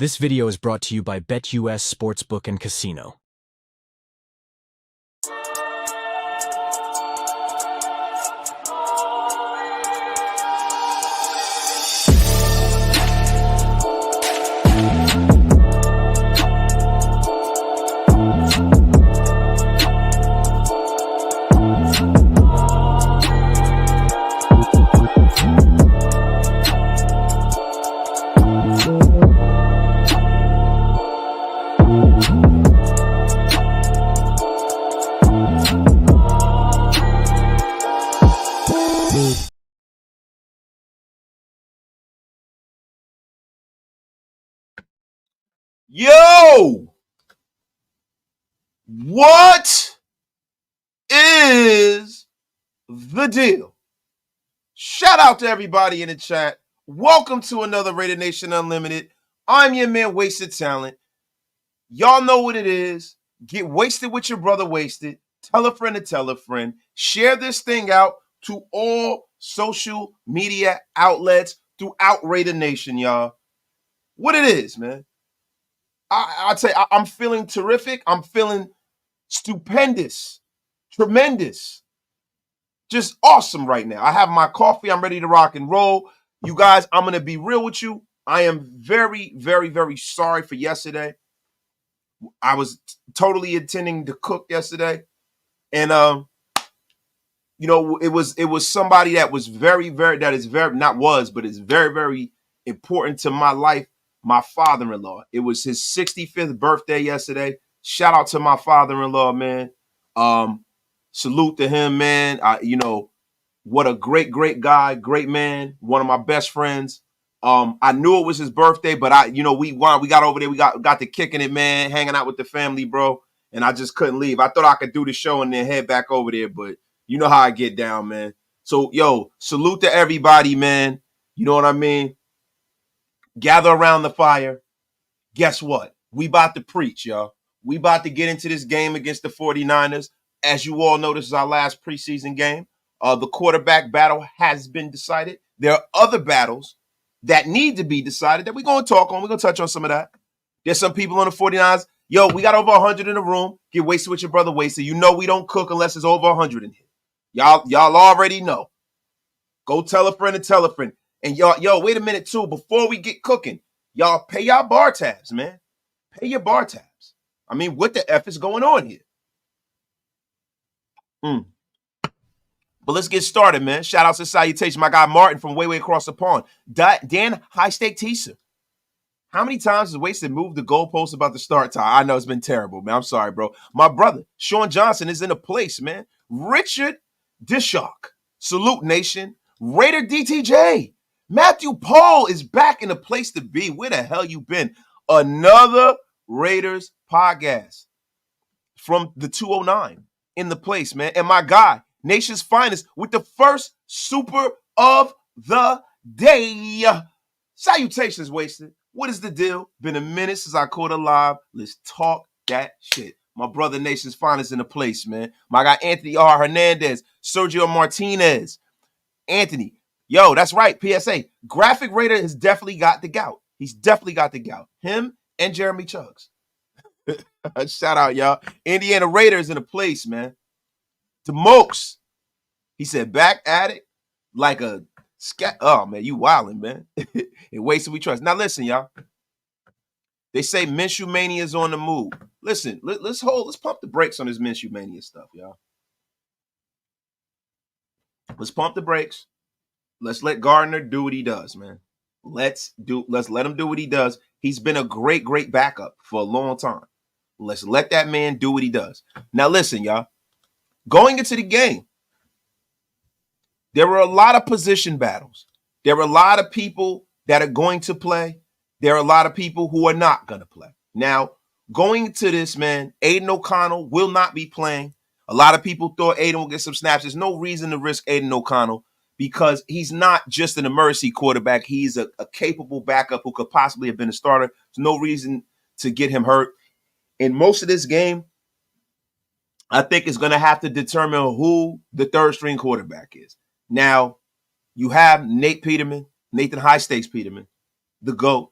This video is brought to you by BetUS Sportsbook and Casino. Yo! What is the deal? Shout out to everybody in the chat. Welcome to another RaiderNation Unlimited. I'm your man, Wasted Talent. Y'all know what it is. Get wasted with your brother Wasted. Tell a friend to tell a friend. Share this thing out to all social media outlets throughout RaiderNation, y'all. What it is, man. I'd say I'm feeling terrific. I'm feeling stupendous, tremendous, just awesome right now. I have my coffee. I'm ready to rock and roll. You guys, I'm going to be real with you. I am very, very, very sorry for yesterday. I was totally intending to cook yesterday. And, it was somebody that was very, very important to my life. My father-in-law. It was his 65th birthday yesterday. Shout out to my father-in-law, man. Salute to him, man. What a great guy, great man. One of my best friends. I knew it was his birthday, but we got over there. We got to kicking it, man. Hanging out with the family, bro. And I just couldn't leave. I thought I could do the show and then head back over there, but you know how I get down, man. So, salute to everybody, man. You know what I mean? Gather around the fire. Guess what? We about to preach, y'all. We about to get into this game against the 49ers. As you all know, this is our last preseason game. The quarterback battle has been decided. There are other battles that need to be decided that we're going to talk on. We're going to touch on some of that. There's some people on the 49ers. Yo, we got over 100 in the room. Get wasted with your brother Wasted. You know we don't cook unless it's over 100 in here. Y'all already know. Go tell a friend and tell a friend. And y'all, wait a minute, too. Before we get cooking, y'all pay y'all bar tabs, man. Pay your bar tabs. I mean, what the F is going on here? But let's get started, man. Shout out to salutation. My guy Martin from way across the pond. Dan High Stake Teaser. How many times has Wasted moved the goalpost about the start time? I know it's been terrible, man. I'm sorry, bro. My brother, Sean Johnson, is in a place, man. Richard Dishock. Salute, nation. Raider DTJ. Matthew Paul is back in the place to be. Where the hell you been? Another Raiders podcast from the 209 in the place, man. And my guy, Nation's Finest, with the first super of the day. Salutations, Wasted. What is the deal? Been a minute since I caught a live. Let's talk that shit. My brother, Nation's Finest in the place, man. My guy, Anthony R. Hernandez, Sergio Martinez. Anthony, yo, that's right, PSA. Graphic Raider has definitely got the gout. He's definitely got the gout. Him and Jeremy Chugs. Shout out, y'all. Indiana Raiders in the place, man. To Mokes. He said, back at it like a scat. Oh, man, you wildin', man. And Wasted we trust. Now, listen, y'all. They say Minshew Mania is on the move. Listen, let's pump the brakes on this Minshew Mania stuff, y'all. Let's pump the brakes. Let's let Gardner do what he does, man. Let's let him do what he does. He's been a great backup for a long time. Let's let that man do what he does. Now, listen, y'all. Going into the game, there were a lot of position battles. There were a lot of people that are going to play. There are a lot of people who are not going to play. Now, going into this, man, Aidan O'Connell will not be playing. A lot of people thought Aidan will get some snaps. There's no reason to risk Aidan O'Connell because he's not just an emergency quarterback. He's a capable backup who could possibly have been a starter. There's no reason to get him hurt. In most of this game, I think it's going to have to determine who the third string quarterback is. Now, you have Nathan High Stakes Peterman, the GOAT,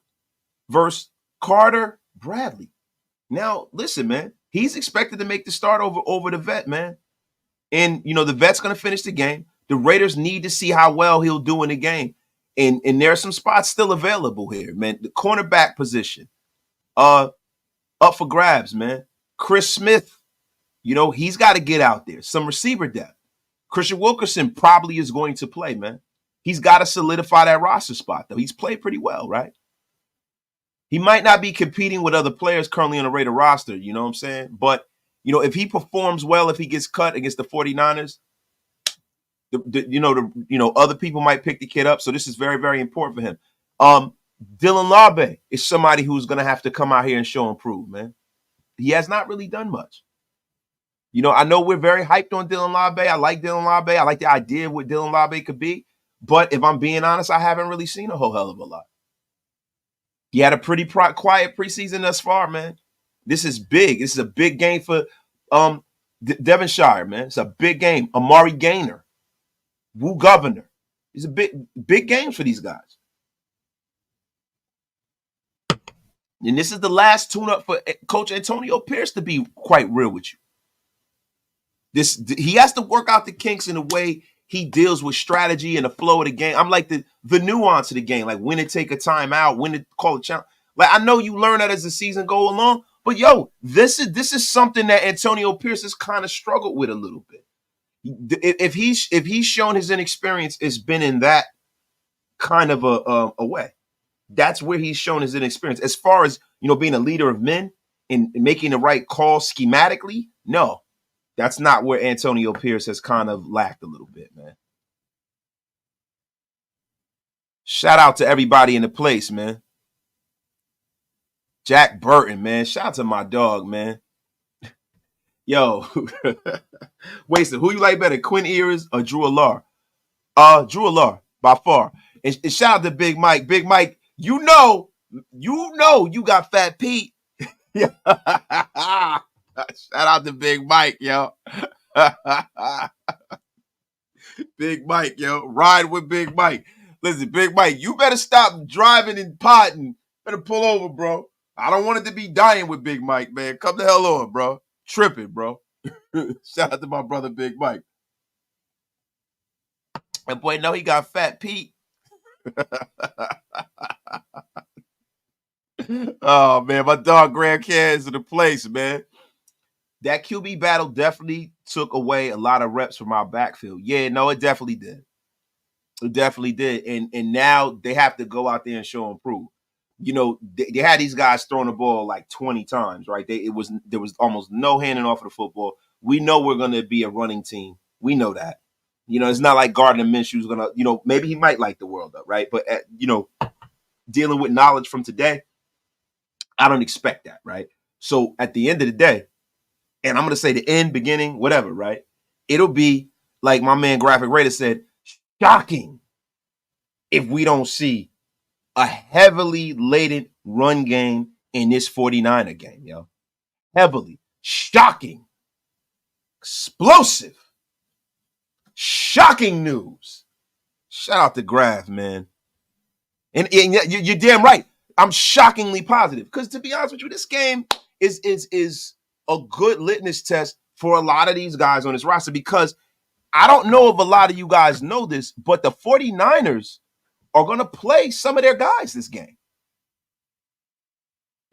versus Carter Bradley. Now, listen, man. He's expected to make the start over the vet, man. And, the vet's going to finish the game. The Raiders need to see how well he'll do in the game. And there are some spots still available here, man. The cornerback position, up for grabs, man. Chris Smith, he's got to get out there. Some receiver depth. Christian Wilkerson probably is going to play, man. He's got to solidify that roster spot, though. He's played pretty well, right? He might not be competing with other players currently on the Raider roster, you know what I'm saying? But, if he performs well, if he gets cut against the 49ers, other people might pick the kid up. So this is very, very important for him. Dylan Larbe is somebody who's going to have to come out here and show and prove, man. He has not really done much. I know we're very hyped on Dylan Larbe. I like Dylan Larbe. I like the idea of what Dylan Larbe could be. But if I'm being honest, I haven't really seen a whole hell of a lot. He had a pretty quiet preseason thus far, man. This is big. This is a big game for Devonshire, man. It's a big game. Amari Gaynor, Wu Governor. It's a big game for these guys. And this is the last tune-up for Coach Antonio Pierce, to be quite real with you. He has to work out the kinks in the way he deals with strategy and the flow of the game. I'm like the nuance of the game, like when to take a timeout, when to call a challenge. Like, I know you learn that as the season go along, but this is something that Antonio Pierce has kind of struggled with a little bit. If he's shown his inexperience, it's been in that kind of a way. That's where he's shown his inexperience. As far as being a leader of men and making the right call schematically, no. That's not where Antonio Pierce has kind of lacked a little bit, man. Shout out to everybody in the place, man. Jack Burton, man. Shout out to my dog, man. Yo. Wasted. Who you like better, Quinn Ewers or Drew Allar? Drew Allar, by far. And shout out to Big Mike. Big Mike, you know you got Fat Pete. Shout out to Big Mike, yo. Big Mike, yo. Ride with Big Mike. Listen, Big Mike, you better stop driving and potting. Better pull over, bro. I don't want it to be dying with Big Mike, man. Come the hell on, bro. Tripping, bro. Shout out to my brother, Big Mike. And boy, no, he got Fat Pete. Oh, man, my dog Graham Cairns in the place, man. That QB battle definitely took away a lot of reps from our backfield. Yeah, no, it definitely did. It definitely did. And now they have to go out there and show and prove. They had these guys throwing the ball like 20 times, right? There was almost no handing off of the football. We know we're going to be a running team. We know that. It's not like Gardner Minshew's going to, maybe he might light the world up, right? But, dealing with knowledge from today, I don't expect that, right? So at the end of the day, and I'm going to say the end, beginning, whatever, right? It'll be, like my man Graphic Raider said, shocking if we don't see a heavily laden run game in this 49er game, yo. Heavily. Shocking. Explosive. Shocking news. Shout out to Graph, man. And you're damn right. I'm shockingly positive. Because to be honest with you, this game is a good litmus test for a lot of these guys on this roster, because I don't know if a lot of you guys know this, but the 49ers are going to play some of their guys this game.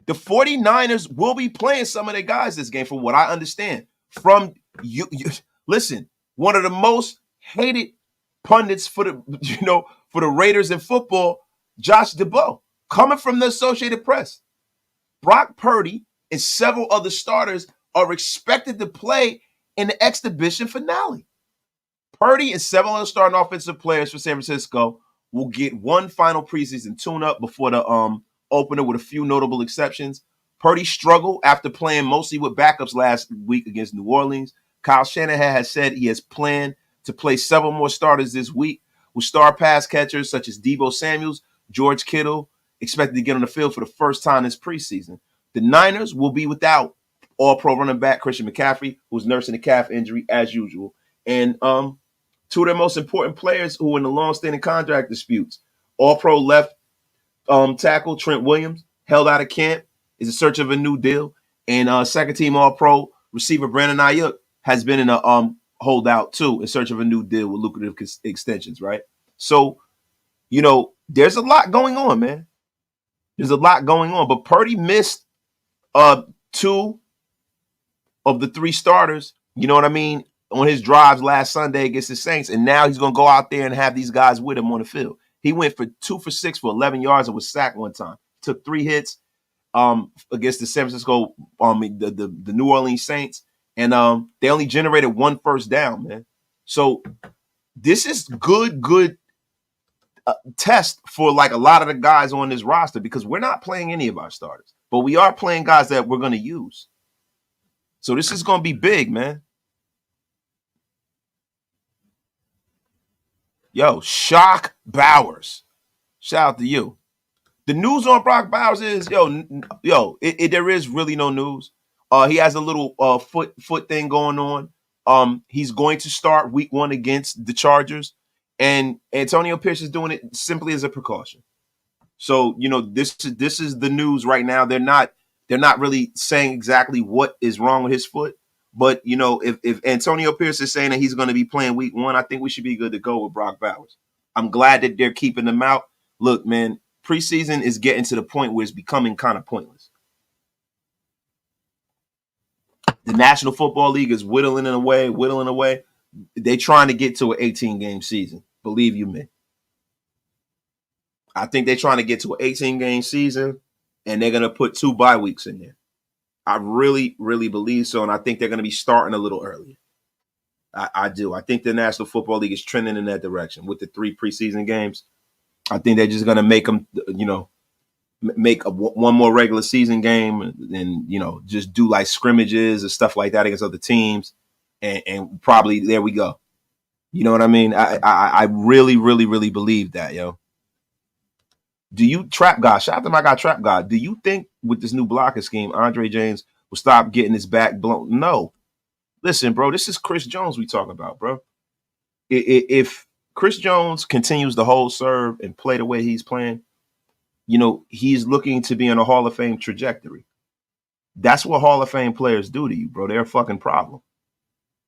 The 49ers will be playing some of their guys this game, from what I understand. From you listen, one of the most hated pundits for the Raiders in football, Josh Deebo, coming from the Associated Press. Brock Purdy and several other starters are expected to play in the exhibition finale. Purdy and several other starting offensive players for San Francisco will get one final preseason tune-up before the opener, with a few notable exceptions. Purdy struggled after playing mostly with backups last week against New Orleans. Kyle Shanahan has said he has planned to play several more starters this week, with star pass catchers such as Deebo Samuel, George Kittle expected to get on the field for the first time this preseason. The Niners will be without all-pro running back Christian McCaffery, who's nursing a calf injury as usual, and two of their most important players who are in the long-standing contract disputes. All-pro left tackle Trent Williams held out of camp, is in search of a new deal. And second team All-Pro receiver Brandon Ayuk has been in a holdout too, in search of a new deal with lucrative extensions, right? So, there's a lot going on, man. There's a lot going on. But Purdy missed 2 of the 3 starters, you know what I mean, on his drives last Sunday against the Saints. And now he's going to go out there and have these guys with him on the field. He went for 2 for 6 for 11 yards and was sacked one time. Took 3 hits against the San Francisco, the New Orleans Saints. And they only generated 1 first down, man. So this is good test for like a lot of the guys on this roster, because we're not playing any of our starters, but we are playing guys that we're going to use. So this is going to be big, man. Yo, Shock Bowers. Shout out to you. The news on Brock Bowers is, there is really no news. He has a little foot thing going on. He's going to start week 1 against the Chargers. And Antonio Pierce is doing it simply as a precaution. So, this is the news right now. They're not really saying exactly what is wrong with his foot. But, if Antonio Pierce is saying that he's going to be playing week 1, I think we should be good to go with Brock Bowers. I'm glad that they're keeping him out. Look, man, preseason is getting to the point where it's becoming kind of pointless. The National Football League is whittling away. They're trying to get to an 18-game season. Believe you me. I think they're trying to get to an 18-game season, and they're going to put 2 bye weeks in there. I really, really believe so, and I think they're going to be starting a little earlier. I do. I think the National Football League is trending in that direction with the 3 preseason games. I think they're just going to make them, make one more regular season game and, just do like scrimmages and stuff like that against other teams, and probably there we go. You know what I mean? I really, really, really believe that, yo. Do you, Trap God, shout out to my guy Trap God, do you think with this new blocking scheme, Andre James will stop getting his back blown? No. Listen, bro, this is Chris Jones we talking about, bro. If Chris Jones continues to hold serve and play the way he's playing, he's looking to be on a Hall of Fame trajectory. That's what Hall of Fame players do to you, bro. They're a fucking problem.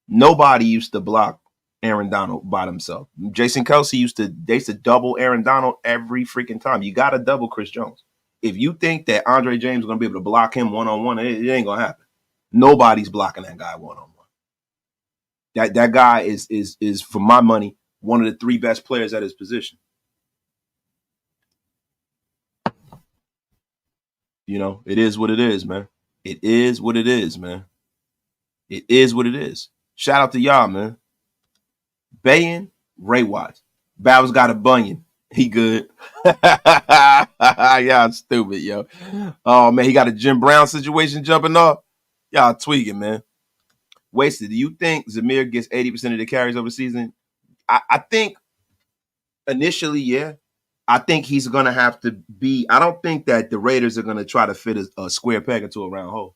Nobody used to block Aaron Donald by themselves. Jason Kelsey used to double Aaron Donald every freaking time. You got to double Chris Jones. If you think that Andre James is going to be able to block him one-on-one, it ain't going to happen. Nobody's blocking that guy one-on-one. That guy is, for my money, one of the 3 best players at his position. It is what it is, man. It is what it is, man. It is what it is. Shout out to y'all, man. Bayin, Ray Watts. Bowers got a bunion. He good. Y'all stupid, yo. Oh, man, he got a Jim Brown situation jumping off. Y'all tweaking, man. Wasted. Do you think Zamir gets 80% of the carries over the season? I think initially, yeah. I think he's going to have to be. I don't think that the Raiders are going to try to fit a square peg into a round hole.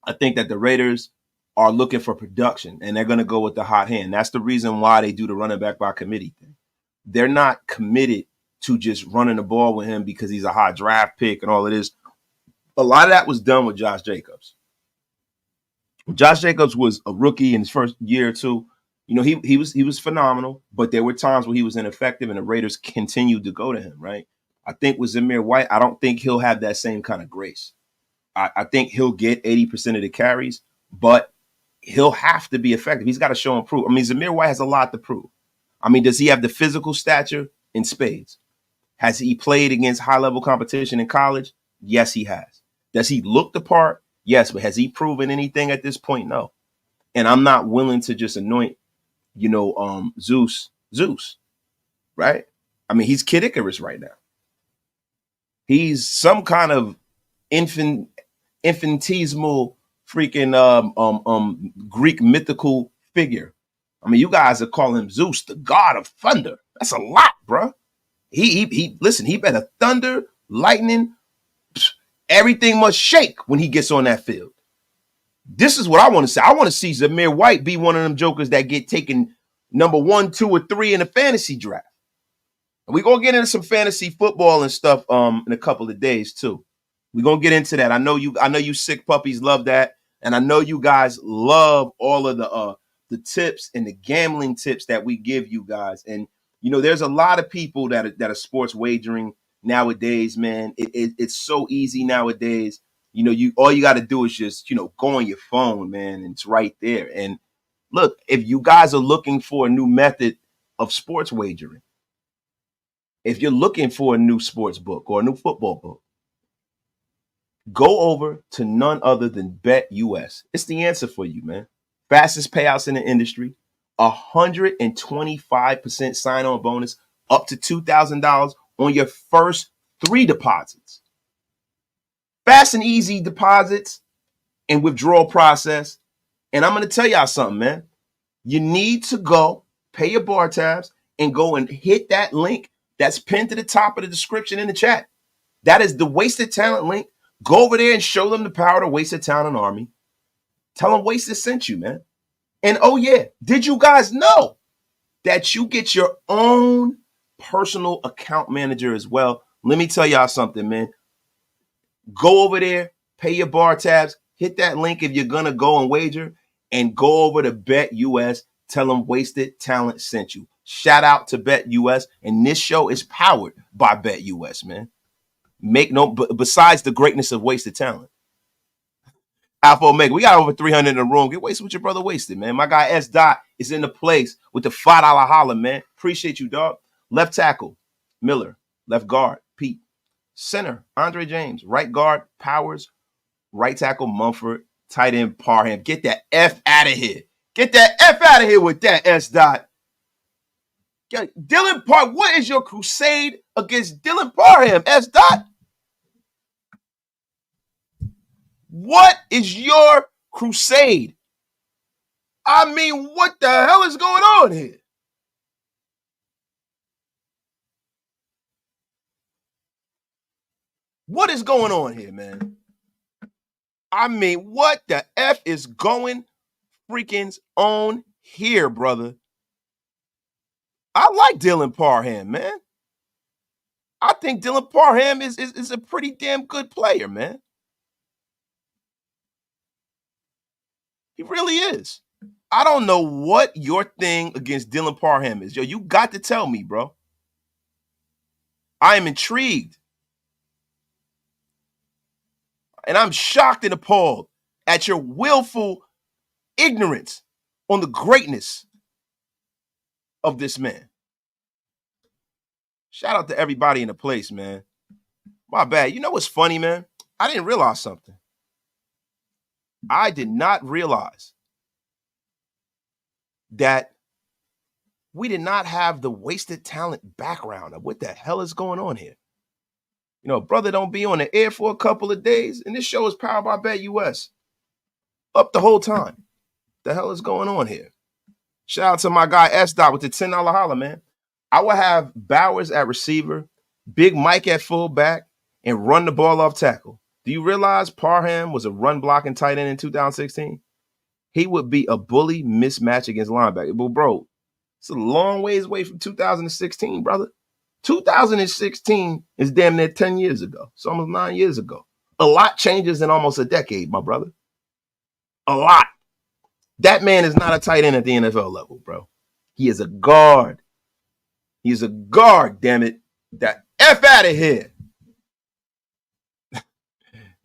I think that the Raiders are looking for production, and they're going to go with the hot hand. That's the reason why they do the running back by committee thing. They're not committed to just running the ball with him because he's a high draft pick and all of this. A lot of that was done with Josh Jacobs. Josh Jacobs was a rookie in his first year or two. He was phenomenal, but there were times where he was ineffective, and the Raiders continued to go to him, right? I think with Zamir White, I don't think he'll have that same kind of grace. I think he'll get 80% of the carries, but he'll have to be effective. He's got to show and prove. I mean, Zamir White has a lot to prove. I mean, does he have the physical stature in spades? Has he played against high-level competition in college? Yes, he has. Does he look the part? Yes, but has he proven anything at this point? No. And I'm not willing to just anoint, Zeus, right? I mean, he's Kid Icarus right now. He's some kind of infinitesimal freaking Greek mythical figure. I mean, you guys are calling him Zeus, the god of thunder. That's a lot, bro. He listen, he better thunder, lightning, everything must shake when he gets on that field. This is what I want to say. I want to see Zamir White be one of them jokers that get taken number 1, 2, or 3 in the fantasy draft. We're gonna get into some fantasy football and stuff in a couple of days too. We're gonna get into that. I know you sick puppies love that, and I know you guys love all of the tips and the gambling tips that we give you guys. And there's a lot of people that are sports wagering nowadays, man. It's so easy nowadays. You all you got to do is just go on your phone, man, and it's right there. And look, if you guys are looking for a new method of sports wagering, if you're looking for a new sports book or a new football book, go over to none other than BetUS. It's the answer for you, man. Fastest payouts in the industry, 125% sign-on bonus, up to $2,000 on your first 3 deposits. Fast and easy deposits and withdrawal process. And I'm going to tell y'all something, man. You need to go pay your bar tabs and go and hit that link that's pinned to the top of the description in the chat. That is the Wasted Talent link. Go over there and show them the power of the Wasted Talent Army. Tell them Wasted sent you, man. And oh yeah, did you guys know that you get your own personal account manager as well? Let me tell y'all something, man. Go over there, pay your bar tabs, hit that link if you're going to go and wager, and go over to BetUS. Tell them Wasted Talent sent you. Shout out to BetUS, and this show is powered by BetUS, man. Besides the greatness of Wasted Talent. Alpha Omega, we got over 300 in the room. Get wasted with your brother Wasted, man. My guy S. Dot is in the place with the $5 holler, man. Appreciate you, dog. Left tackle, Miller. Left guard, Pete. Center, Andre James. Right guard, Powers. Right tackle, Mumford. Tight end, Parham. Get that F out of here. Get that F out of here with that, S. Dot. Dylan Parham, what is your crusade against Dylan Parham, S. Dot? What is your crusade? I mean, what the hell is going on here? What is going on here, man? I mean, what the F is going freaking on here, brother? I like Dylan Parham, man. I think Dylan Parham is a pretty damn good player, man. He really is. I don't know what your thing against Dylan Parham is. Yo, you got to tell me, bro. I am intrigued. And I'm shocked and appalled at your willful ignorance on the greatness of this man. Shout out to everybody in the place, man. My bad. You know what's funny, man? I didn't realize something. I did not realize that we did not have the Wasted Talent background of what the hell is going on here. Brother don't be on the air for a couple of days, and this show is powered by BetUS. Up the whole time. The hell is going on here? Shout out to my guy S. Dot with the $10 holler, man. I will have Bowers at receiver, Big Mike at fullback, and run the ball off tackle. Do you realize Parham was a run blocking tight end in 2016? He would be a bully mismatch against linebacker. But, bro, it's a long ways away from 2016, brother. 2016 is damn near 10 years ago. It's almost 9 years ago. A lot changes in almost a decade, my brother. A lot. That man is not a tight end at the NFL level, bro. He is a guard. He's a guard, damn it. That F out of here.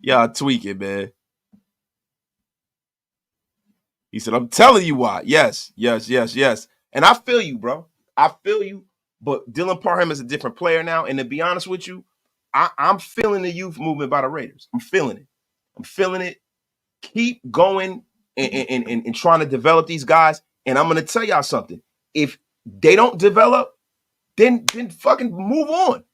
Y'all tweaking, man. He said, I'm telling you why. Yes. And I feel you, bro. I feel you. But Dylan Parham is a different player now. And to be honest with you, I'm feeling the youth movement by the Raiders. I'm feeling it. Keep going and trying to develop these guys. And I'm going to tell y'all something. If they don't develop, then fucking move on.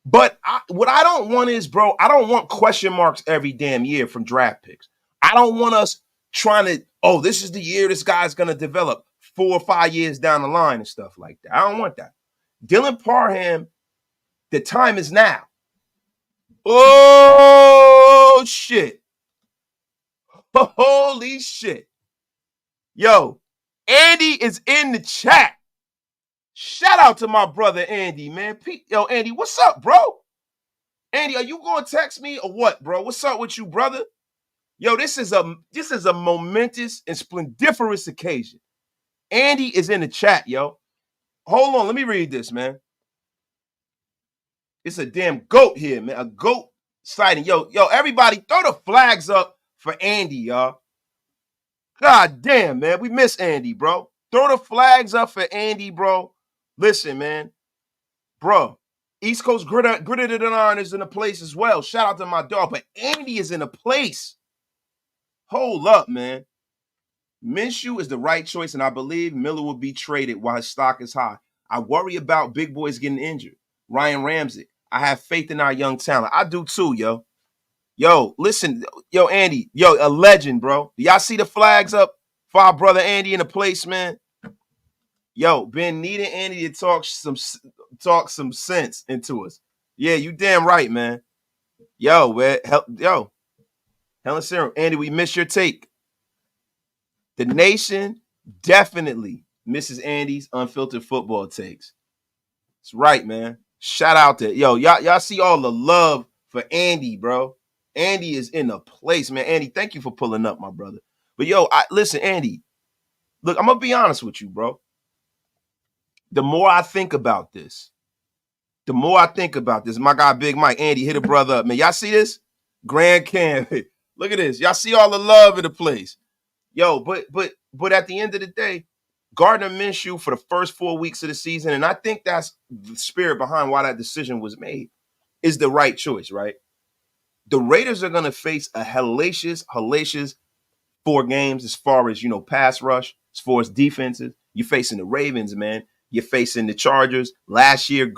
But what I don't want is, bro, I don't want question marks every damn year from draft picks. I don't want us trying to, this is the year this guy's going to develop 4 or 5 years down the line and stuff like that. I don't want that. Dylan Parham, the time is now. Oh, shit. Holy shit. Yo, Andy is in the chat. Shout out to my brother Andy, man. Yo, Andy, what's up, bro? Andy, are you going to text me or what, bro? What's up with you, brother? Yo, this is a momentous and splendiferous occasion. Andy is in the chat, yo. Hold on, let me read this, man. It's a damn goat here, man. A goat sighting. Yo, everybody, throw the flags up for Andy, y'all. God damn, man. We miss Andy, bro. Throw the flags up for Andy, bro. Listen, man. Bro, East Coast Gritted and Iron is in a place as well. Shout out to my dog. But Andy is in a place. Hold up, man. Minshew is the right choice, and I believe Miller will be traded while his stock is high. I worry about big boys getting injured. Ryan Ramsey. I have faith in our young talent. I do too, yo. Yo, listen, yo, Andy, yo, a legend, bro. Y'all see the flags up for our brother Andy in the place, man? Yo, been needing Andy to talk some sense into us. Yeah, you damn right, man. Yo, man, Helen Serum, Andy, we miss your take. The nation definitely misses Andy's unfiltered football takes. That's right, man. Shout out to y'all see all the love for Andy, bro. Andy is in a place, man. Andy, thank you for pulling up, my brother. But listen, Andy. Look, I'm gonna be honest with you, bro. The more I think about this, my guy Big Mike, Andy, hit a brother up, man. Y'all see this? Grand Cam. Look at this. Y'all see all the love in the place. Yo, but at the end of the day, Gardner Minshew for the first 4 weeks of the season, and I think that's the spirit behind why that decision was made, is the right choice, right? The Raiders are going to face a hellacious 4 games as far as, pass rush, as far as defenses. You're facing the Ravens, man. You're facing the Chargers. Last year, not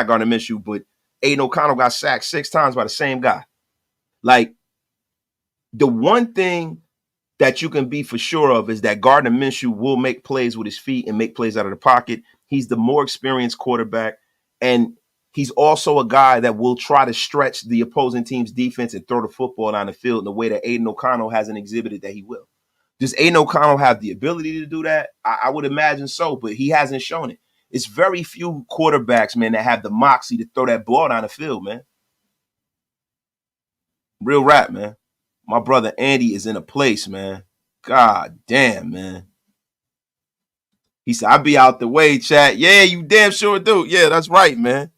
Gardner Minshew, but Aidan O'Connell got sacked 6 times by the same guy. Like, the one thing that you can be for sure of is that Gardner Minshew will make plays with his feet and make plays out of the pocket. He's the more experienced quarterback, and he's also a guy that will try to stretch the opposing team's defense and throw the football down the field in the way that Aidan O'Connell hasn't exhibited that he will. Does Aidan O'Connell have the ability to do that? I would imagine so, but he hasn't shown it. It's very few quarterbacks, man, that have the moxie to throw that ball down the field, man. Real rap, man. My brother Andy is in a place, man. God damn, man. He said, I'll be out the way, chat. Yeah, you damn sure do. Yeah, that's right, man.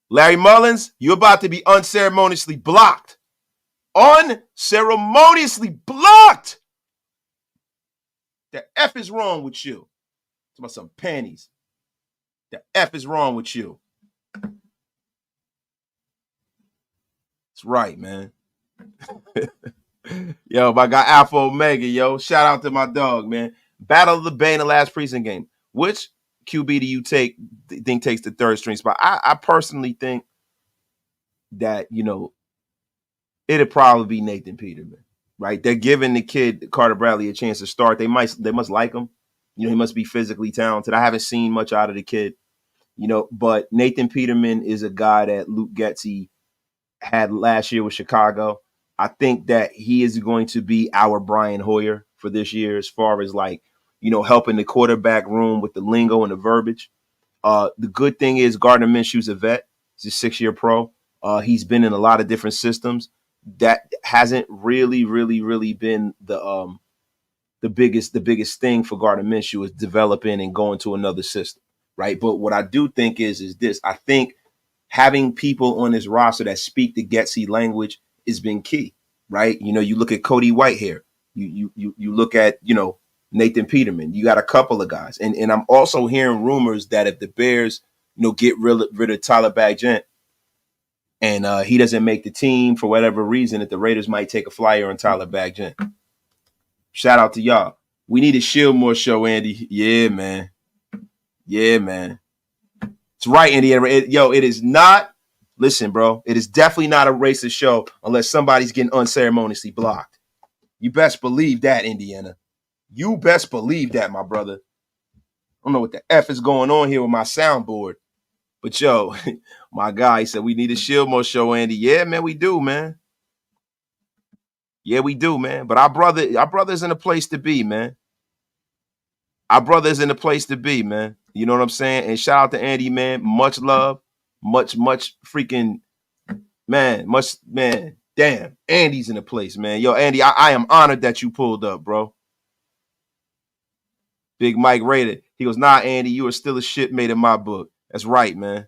Larry Mullins, you're about to be unceremoniously blocked. Unceremoniously blocked. The F is wrong with you. It's about some panties. The F is wrong with you. That's right, man. Yo, my guy Alpha Omega, yo. Shout out to my dog, man. Battle of the Bay in the last preseason game. Which QB do you think takes the third string spot? I personally think that, it'd probably be Nathan Peterman, right? They're giving the kid Carter Bradley a chance to start. They must like him. He must be physically talented. I haven't seen much out of the kid, but Nathan Peterman is a guy that Luke Getsy had last year with Chicago. I think that he is going to be our Brian Hoyer for this year as far as helping the quarterback room with the lingo and the verbiage. The good thing is Gardner Minshew's a vet. He's a 6-year pro. He's been in a lot of different systems. That hasn't really been the biggest thing for Gardner Minshew is developing and going to another system, right? But what I do think is this. I think having people on this roster that speak the Getsy language has been key, right? You look at Cody Whitehair. You look at, Nathan Peterman. You got a couple of guys. And I'm also hearing rumors that if the Bears, get rid of Tyler Bagent and he doesn't make the team for whatever reason, that the Raiders might take a flyer on Tyler Bagent. Shout out to y'all. We need a Shieldmore show, Andy. Yeah, man. Yeah, man. It's right, Indiana. It is not. Listen, bro. It is definitely not a racist show unless somebody's getting unceremoniously blocked. You best believe that, Indiana. You best believe that, my brother. I don't know what the F is going on here with my soundboard. But, my guy said we need a Shieldmore show, Andy. Yeah, man, we do, man. Yeah, we do, man. But our brother's in a place to be, man. Our brother is in the place to be, man. You know what I'm saying? And shout out to Andy, man. Much love, much freaking man. Damn, Andy's in the place, man. Yo, Andy, I am honored that you pulled up, bro. Big Mike Raider. He goes, nah, Andy, you are still a shipmate in my book. That's right, man.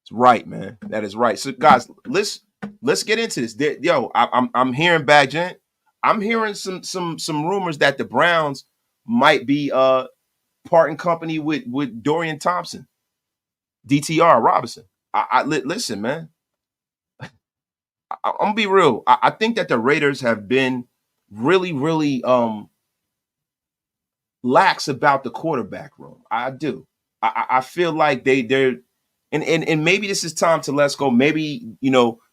It's right, man. That is right. So, guys, let's get into this. Yo, I'm hearing bad gent. I'm hearing some rumors that the Browns might be parting company with Dorian Thompson, DTR Robinson. Listen, man. I'm gonna be real. I think that the Raiders have been really lax about the quarterback room. I do. I feel like they're and maybe this is time to let's go. Maybe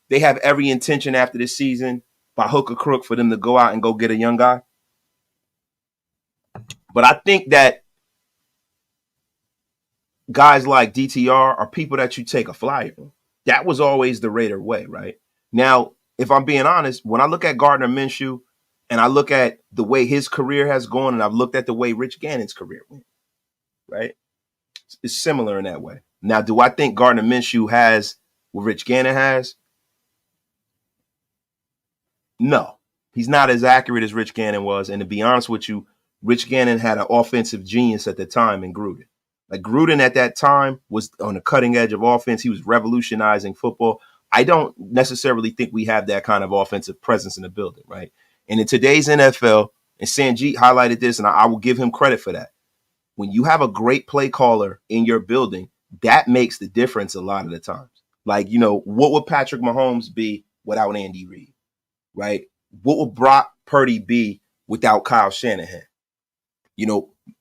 they have every intention after this season by hook or crook for them to go out and go get a young guy. But I think that guys like DTR are people that you take a flyer on. That was always the Raider way, right? Now, if I'm being honest, when I look at Gardner Minshew and I look at the way his career has gone and I've looked at the way Rich Gannon's career went, right? It's similar in that way. Now, do I think Gardner Minshew has what Rich Gannon has? No. He's not as accurate as Rich Gannon was. And to be honest with you, Rich Gannon had an offensive genius at the time in Gruden. Like Gruden at that time was on the cutting edge of offense. He was revolutionizing football. I don't necessarily think we have that kind of offensive presence in the building, right? And in today's NFL, and Sanjeet highlighted this, and I will give him credit for that. When you have a great play caller in your building, that makes the difference a lot of the times. Like, what would Patrick Mahomes be without Andy Reid, right? What would Brock Purdy be without Kyle Shanahan?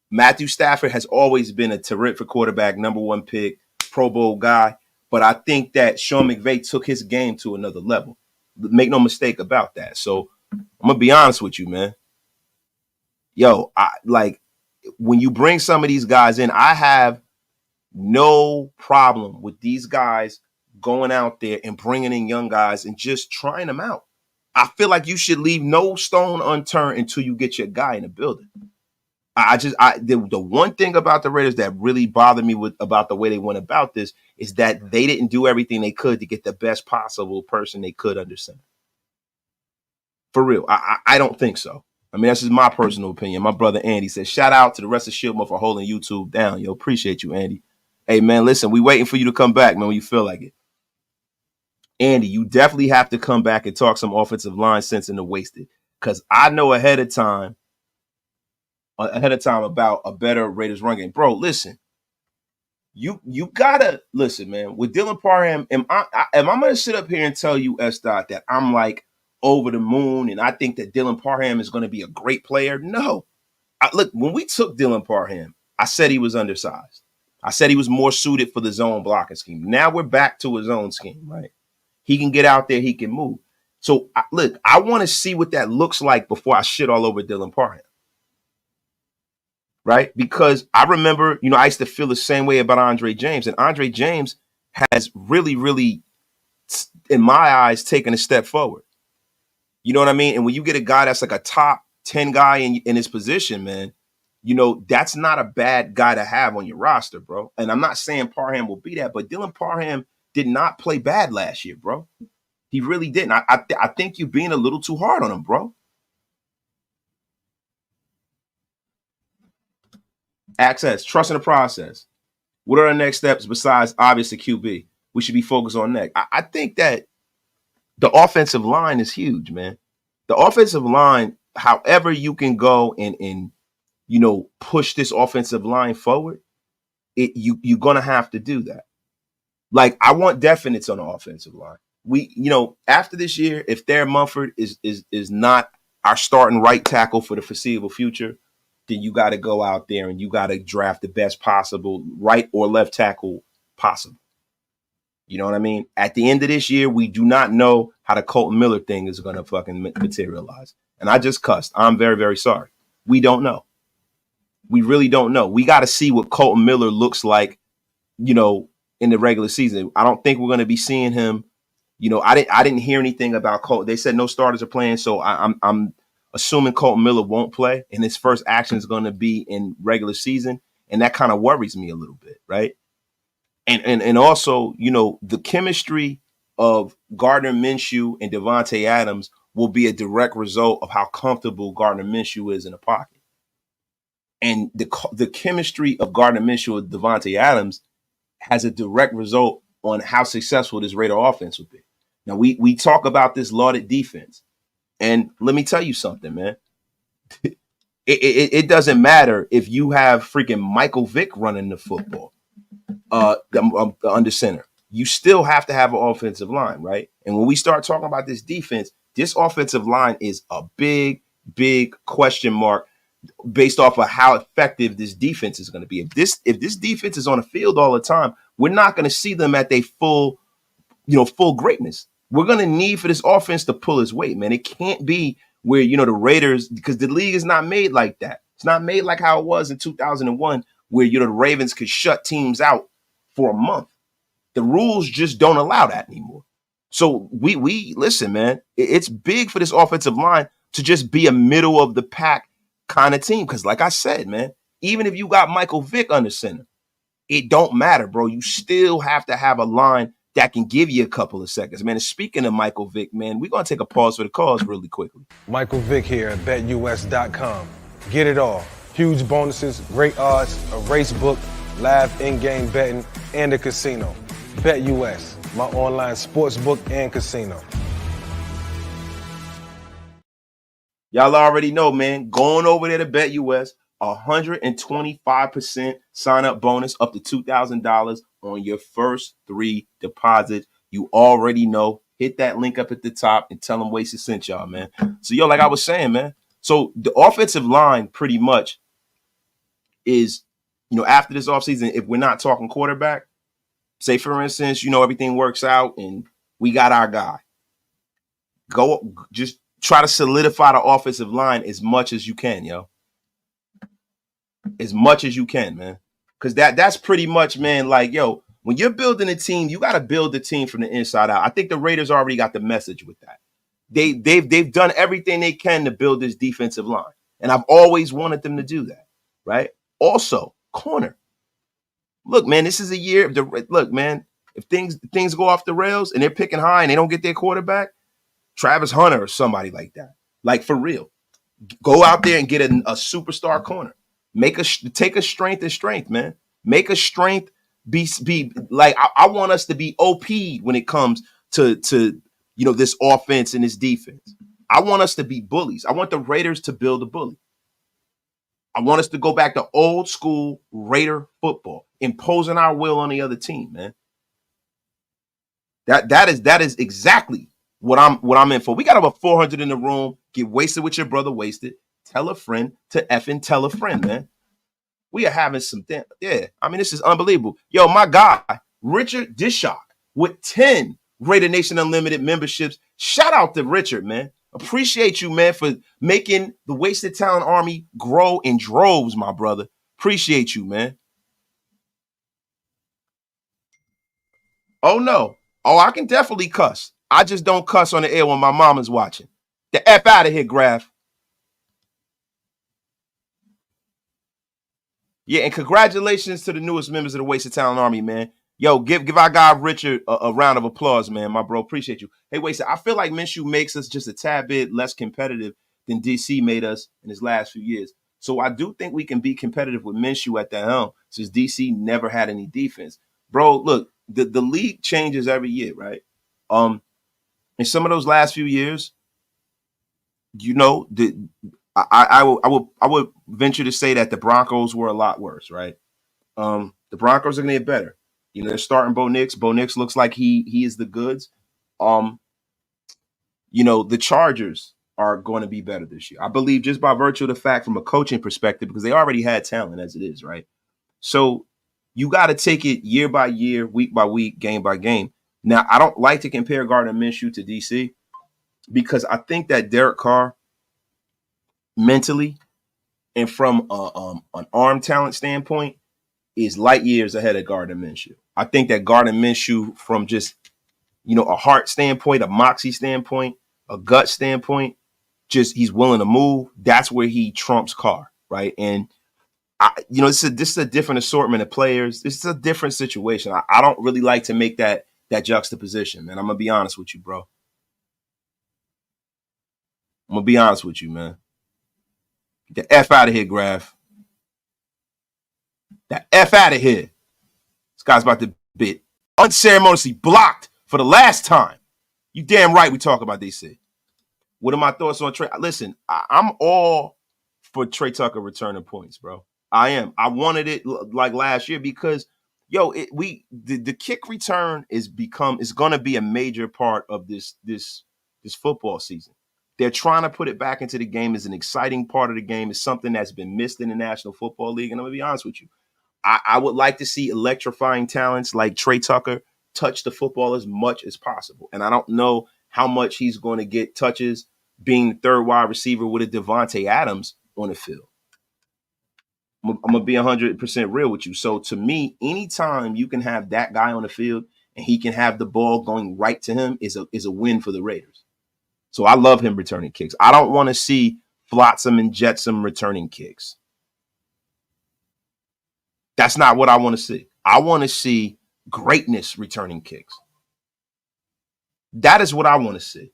Matthew Stafford has always been a terrific quarterback, number one pick, Pro Bowl guy. But I think that Sean McVay took his game to another level. Make no mistake about that. So I'm going to be honest with you, man. Yo, when you bring some of these guys in, I have no problem with these guys going out there and bringing in young guys and just trying them out. I feel like you should leave no stone unturned until you get your guy in the building. The one thing about the Raiders that really bothered me about the way they went about this is that they didn't do everything they could to get the best possible person they could under center. For real, I don't think so. I mean, that's just my personal opinion. My brother Andy says, shout out to the rest of Shieldmo for holding YouTube down. Yo, appreciate you, Andy. Hey, man, listen, we waiting for you to come back, man, when you feel like it. Andy, you definitely have to come back and talk some offensive line sense into wasted. Because I know ahead of time about a better Raiders run game. Bro, listen. You gotta listen, man. With Dylan Parham, am I gonna sit up here and tell you, S-Dot, that I'm like over the moon and I think that Dylan Parham is gonna be a great player? No. Look, when we took Dylan Parham, I said he was undersized. I said he was more suited for the zone blocking scheme. Now we're back to a zone scheme, right? He can get out there, he can move. So look, I want to see what that looks like before I shit all over Dylan Parham. Right? Because I remember, I used to feel the same way about Andre James. And Andre James has really, in my eyes, taken a step forward. You know what I mean? And when you get a guy that's like a top 10 guy in his position, man, that's not a bad guy to have on your roster, bro. And I'm not saying Parham will be that, but Dylan Parham did not play bad last year, bro. He really didn't. I think you're being a little too hard on him, bro. Access, trust in the process. What are the next steps besides obviously QB? We should be focused on next. I think that the offensive line is huge, man. The offensive line, however you can go and push this offensive line forward, you're gonna have to do that. Like, I want definites on the offensive line. We, after this year, if Thayer Munford is not our starting right tackle for the foreseeable future, then you got to go out there and you got to draft the best possible right or left tackle possible. You know what I mean? At the end of this year, we do not know how the Kolton Miller thing is going to fucking materialize. And I just cussed. I'm very, very sorry. We don't know. We really don't know. We got to see what Kolton Miller looks like, in the regular season. I don't think we're going to be seeing him. I didn't hear anything about Kolton. They said no starters are playing, so I'm assuming Kolton Miller won't play and his first action is going to be in regular season. And that kind of worries me a little bit, right? And also, the chemistry of Gardner Minshew and Devontae Adams will be a direct result of how comfortable Gardner Minshew is in the pocket. And the chemistry of Gardner Minshew with Devontae Adams has a direct result on how successful this Raider offense will be. Now, we talk about this lauded defense. And let me tell you something, man. It doesn't matter if you have freaking Michael Vick running the football, the under center. You still have to have an offensive line, right? And when we start talking about this defense, this offensive line is a big, big question mark based off of how effective this defense is going to be. If this defense is on the field all the time, we're not going to see them at their full greatness. We're going to need for this offense to pull its weight, man. It can't be where, the Raiders, because the league is not made like that. It's not made like how it was in 2001, where, the Ravens could shut teams out for a month. The rules just don't allow that anymore. So we listen, man, it's big for this offensive line to just be a middle of the pack kind of team. Because like I said, man, even if you got Michael Vick under center, it don't matter, bro. You still have to have a line that can give you a couple of seconds, man. And speaking of Michael Vick, man, we're going to take a pause for the calls really quickly. Michael Vick here at BetUS.com. Get it all. Huge bonuses, great odds, a race book, live in-game betting, and a casino. BetUS, my online sports book and casino. Y'all already know, man. Going over there to BetUS, 125% sign-up bonus up to $2,000 on your first 3 deposits. You already know. Hit that link up at the top and tell them Wasted sent y'all, man. So, like I was saying, man. So the offensive line pretty much is, after this offseason, if we're not talking quarterback, say, for instance, everything works out and we got our guy. Go just try to solidify the offensive line as much as you can, yo. As much as you can, man. Because that's pretty much, man, like, yo, when you're building a team, you got to build the team from the inside out. I think the Raiders already got the message with that. They've done everything they can to build this defensive line. And I've always wanted them to do that, right? Also, corner. Look, man, this is a year. Look, man, if things go off the rails and they're picking high and they don't get their quarterback, Travis Hunter or somebody like that, like for real, go out there and get a superstar corner. Take a strength and strength, man. Make a strength be like I want us to be OP when it comes to this offense and this defense. I want us to be bullies. I want the Raiders to build a bully. I want us to go back to old school Raider football, imposing our will on the other team, man. That is exactly what I'm in for. We got over 400 in the room. Get wasted with your brother, wasted. Tell a friend to effing tell a friend, man. We are having some I mean, this is unbelievable. Yo, my guy, Richard Dishock, with 10 RaiderNation Unlimited memberships. Shout out to Richard, man. Appreciate you, man, for making the Wasted Talent Army grow in droves, my brother. Appreciate you, man. Oh, no. Oh, I can definitely cuss. I just don't cuss on the air when my mama's watching. The F out of here, Graf. Yeah, and congratulations to the newest members of the Wasted Talent Army, man. Yo, give our guy Richard a round of applause, man, my bro. Appreciate you. Hey, Wasted, I feel like Minshew makes us just a tad bit less competitive than DC made us in his last few years. So I do think we can be competitive with Minshew at the helm since DC never had any defense. Bro, look, the league changes every year, right? In some of those last few years, I would venture to say that the Broncos were a lot worse, right? The Broncos are going to get better. They're starting Bo Nix. Bo Nix looks like he is the goods. The Chargers are going to be better this year. I believe just by virtue of the fact from a coaching perspective, because they already had talent as it is, right? So you got to take it year by year, week by week, game by game. Now, I don't like to compare Gardner Minshew to DC because I think that Derek Carr mentally and from an arm talent standpoint is light years ahead of Gardner Minshew. I think that Gardner Minshew from just, a heart standpoint, a moxie standpoint, a gut standpoint, he's willing to move, that's where he trumps Carr, right? And this is a different assortment of players. This is a different situation. I don't really like to make that juxtaposition, man. I'm gonna be honest with you, bro. I'm gonna be honest with you, man. Get the F out of here, Graf. That F out of here. This guy's about to be unceremoniously blocked for the last time. You damn right we talk about DC. What are my thoughts on Trey? Listen, I'm all for Trey Tucker returning points, bro. I am. I wanted it like last year because, the kick return is going to be a major part of this football season. They're trying to put it back into the game as an exciting part of the game. It's something that's been missed in the National Football League. And I'm going to be honest with you. I would like to see electrifying talents like Trey Tucker touch the football as much as possible. And I don't know how much he's going to get touches being the third wide receiver with a Devontae Adams on the field. I'm going to be 100% real with you. So to me, anytime you can have that guy on the field and he can have the ball going right to him is a win for the Raiders. So I love him returning kicks. I don't want to see Flotsam and Jetsam returning kicks. That's not what I want to see. I want to see greatness returning kicks. That is what I want to see.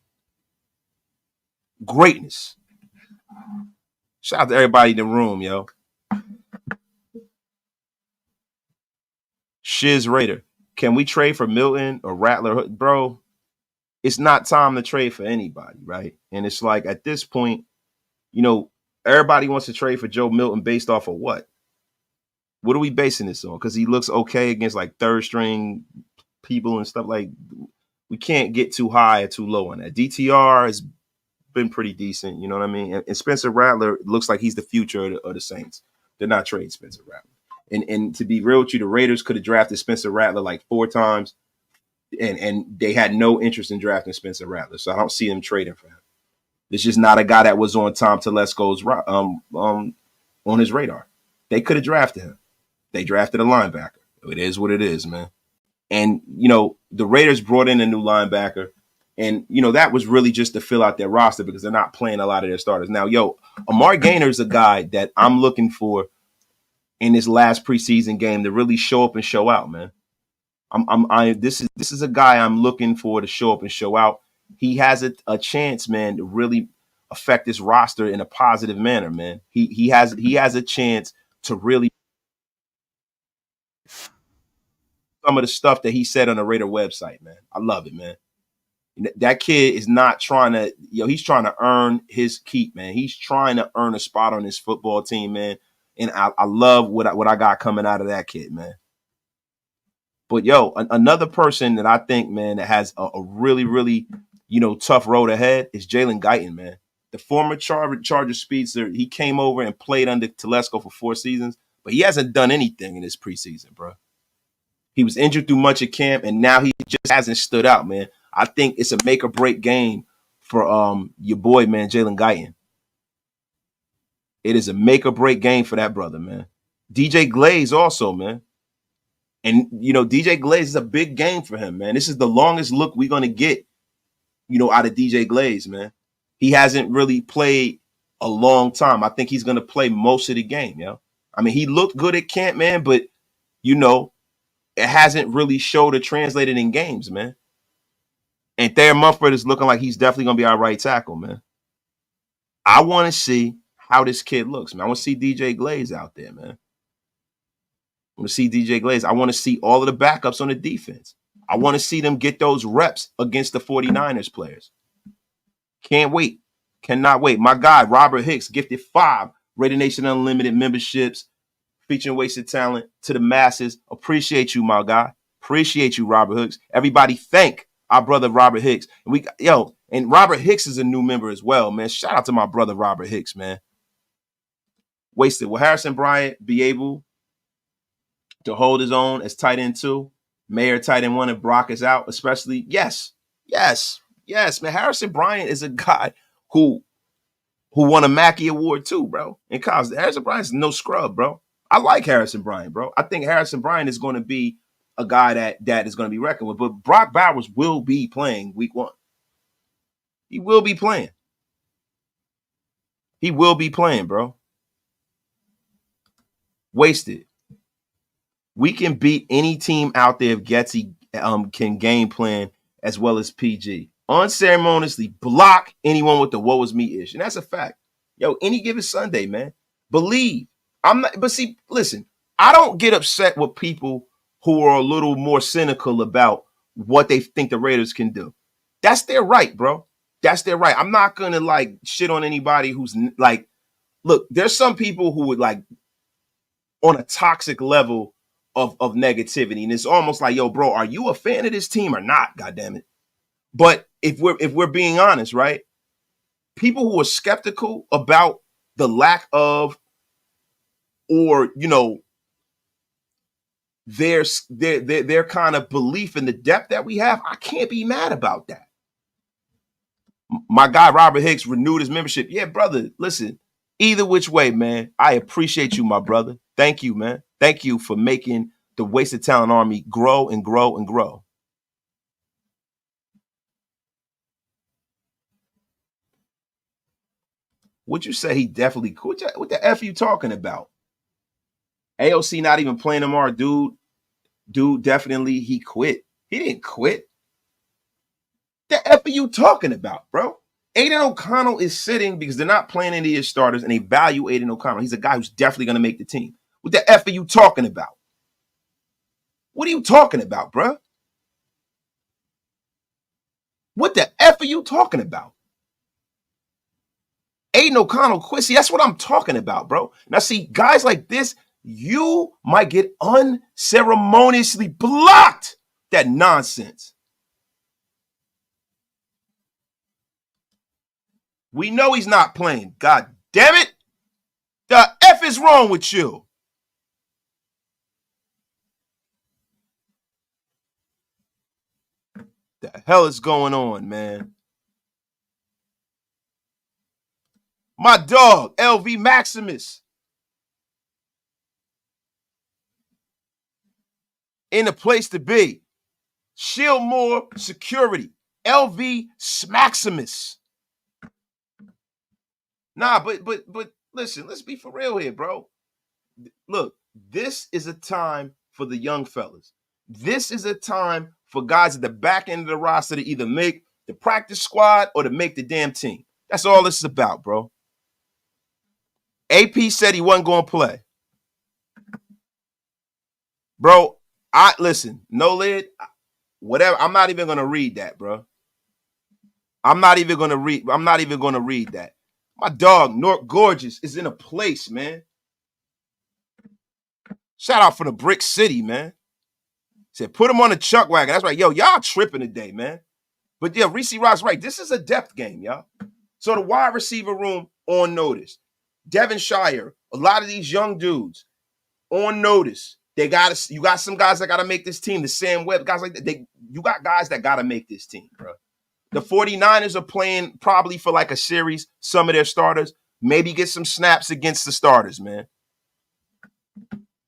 Greatness. Shout out to everybody in the room, yo. Shiz Raider. Can we trade for Milton or Rattler? Bro, it's not time to trade for anybody, right? And it's like at this point, everybody wants to trade for Joe Milton based off of what? What are we basing this on? Because he looks okay against like third string people and stuff. Like, we can't get too high or too low on that. DTR has been pretty decent, you know what I mean? And Spencer Rattler looks like he's the future of the Saints. They're not trading Spencer Rattler. And to be real with you, the Raiders could have drafted Spencer Rattler like 4 times, and they had no interest in drafting Spencer Rattler. So I don't see them trading for him. It's just not a guy that was on Tom Telesco's on his radar. They could have drafted him. They drafted a linebacker. It is what it is, man. And, the Raiders brought in a new linebacker. And, that was really just to fill out their roster because they're not playing a lot of their starters. Now, Amari Gainer is a guy that I'm looking for in this last preseason game to really show up and show out, man. This is a guy I'm looking for to show up and show out. He has a chance, man, to really affect this roster in a positive manner, man. He has a chance to really some of the stuff that he said on the Raider website, man. I love it, man. That kid is not trying to, he's trying to earn his keep, man. He's trying to earn a spot on this football team, man. And I love what I got coming out of that kid, man. But, another person that I think, man, that has a really, really, tough road ahead is Jalen Guyton, man. The former Charger speedster, he came over and played under Telesco for 4 seasons, but he hasn't done anything in this preseason, bro. He was injured through much of camp, and now he just hasn't stood out, man. I think it's a make or break game for your boy, man, Jalen Guyton. It is a make or break game for that brother, man. DJ Glaze also, man. And, DJ Glaze is a big game for him, man. This is the longest look we're going to get, out of DJ Glaze, man. He hasn't really played a long time. I think he's going to play most of the game, I mean, he looked good at camp, man, but, it hasn't really showed or translated in games, man. And Thayer Munford is looking like he's definitely going to be our right tackle, man. I want to see how this kid looks, man. I want to see DJ Glaze out there, man. I want to see DJ Glaze. I want to see all of the backups on the defense. I want to see them get those reps against the 49ers players. Can't wait. Cannot wait. My guy, Robert Hicks, gifted 5 RaiderNation Unlimited memberships featuring wasted talent to the masses. Appreciate you, my guy. Appreciate you, Robert Hicks. Everybody thank our brother Robert Hicks. And Robert Hicks is a new member as well, man. Shout out to my brother Robert Hicks, man. Wasted. Will Harrison Bryant be able to hold his own as tight end 2? Mayer tight end 1 if Brock is out, especially? Yes, man. Harrison Bryant is a guy who won a Mackey Award too, bro. In college, Harrison Bryant's no scrub, bro. I like Harrison Bryant, bro. I think Harrison Bryant is going to be a guy that is going to be reckoned with. But Brock Bowers will be playing week 1. He will be playing. He will be playing, bro. Wasted. We can beat any team out there if Getsy can game plan as well as PG. Unceremoniously block anyone with the woe is me ish. And that's a fact. Yo, any given Sunday, man. Believe. I'm not, but see, listen, I don't get upset with people who are a little more cynical about what they think the Raiders can do. That's their right, bro. That's their right. I'm not gonna like shit on anybody who's like, look, there's some people who would like on a toxic level of negativity. And it's almost like, yo, bro, are you a fan of this team or not? God damn it. But if we're being honest, right? People who are skeptical about the lack of, or their kind of belief in the depth that we have, I can't be mad about that. My guy Robert Hicks renewed his membership. Yeah, brother, listen, either which way, man, I appreciate you, my brother. Thank you, man. Thank you for making the Wasted Talent Army grow and grow and grow. Would you say he definitely quit? What the F are you talking about? AOC not even playing him, our dude definitely he quit. He didn't quit. The F are you talking about, bro? Aidan O'Connell is sitting because they're not playing any of his starters and they value Aidan O'Connell. He's a guy who's definitely going to make the team. What the F are you talking about? What are you talking about, bro? What the F are you talking about? Aidan O'Connell quit. See, that's what I'm talking about, bro. Now, see, guys like this, you might get unceremoniously blocked. That nonsense. We know he's not playing. God damn it. The F is wrong with you. The hell is going on, man? My dog, LV Maximus. In the place to be. Shieldmore Security. LV Maximus. Nah, but listen, let's be for real here, bro. Look, this is a time for the young fellas. This is a time for guys at the back end of the roster to either make the practice squad or to make the damn team. That's all this is about, bro. AP said he wasn't going to play. Bro, no lid, whatever. I'm not even going to read that, bro. I'm not even going to read that. My dog, North Gorgeous, is in a place, man. Shout out for the Brick City, man. Said, put him on the chuck wagon. That's right. Yo, y'all tripping today, man. But yeah, Reese Rock's right. This is a depth game, y'all. So the wide receiver room on notice. Devin Shire, a lot of these young dudes on notice. You got some guys that got to make this team. The Sam Webb, guys like that. You got guys that got to make this team, bro. The 49ers are playing probably for like a series, some of their starters. Maybe get some snaps against the starters, man.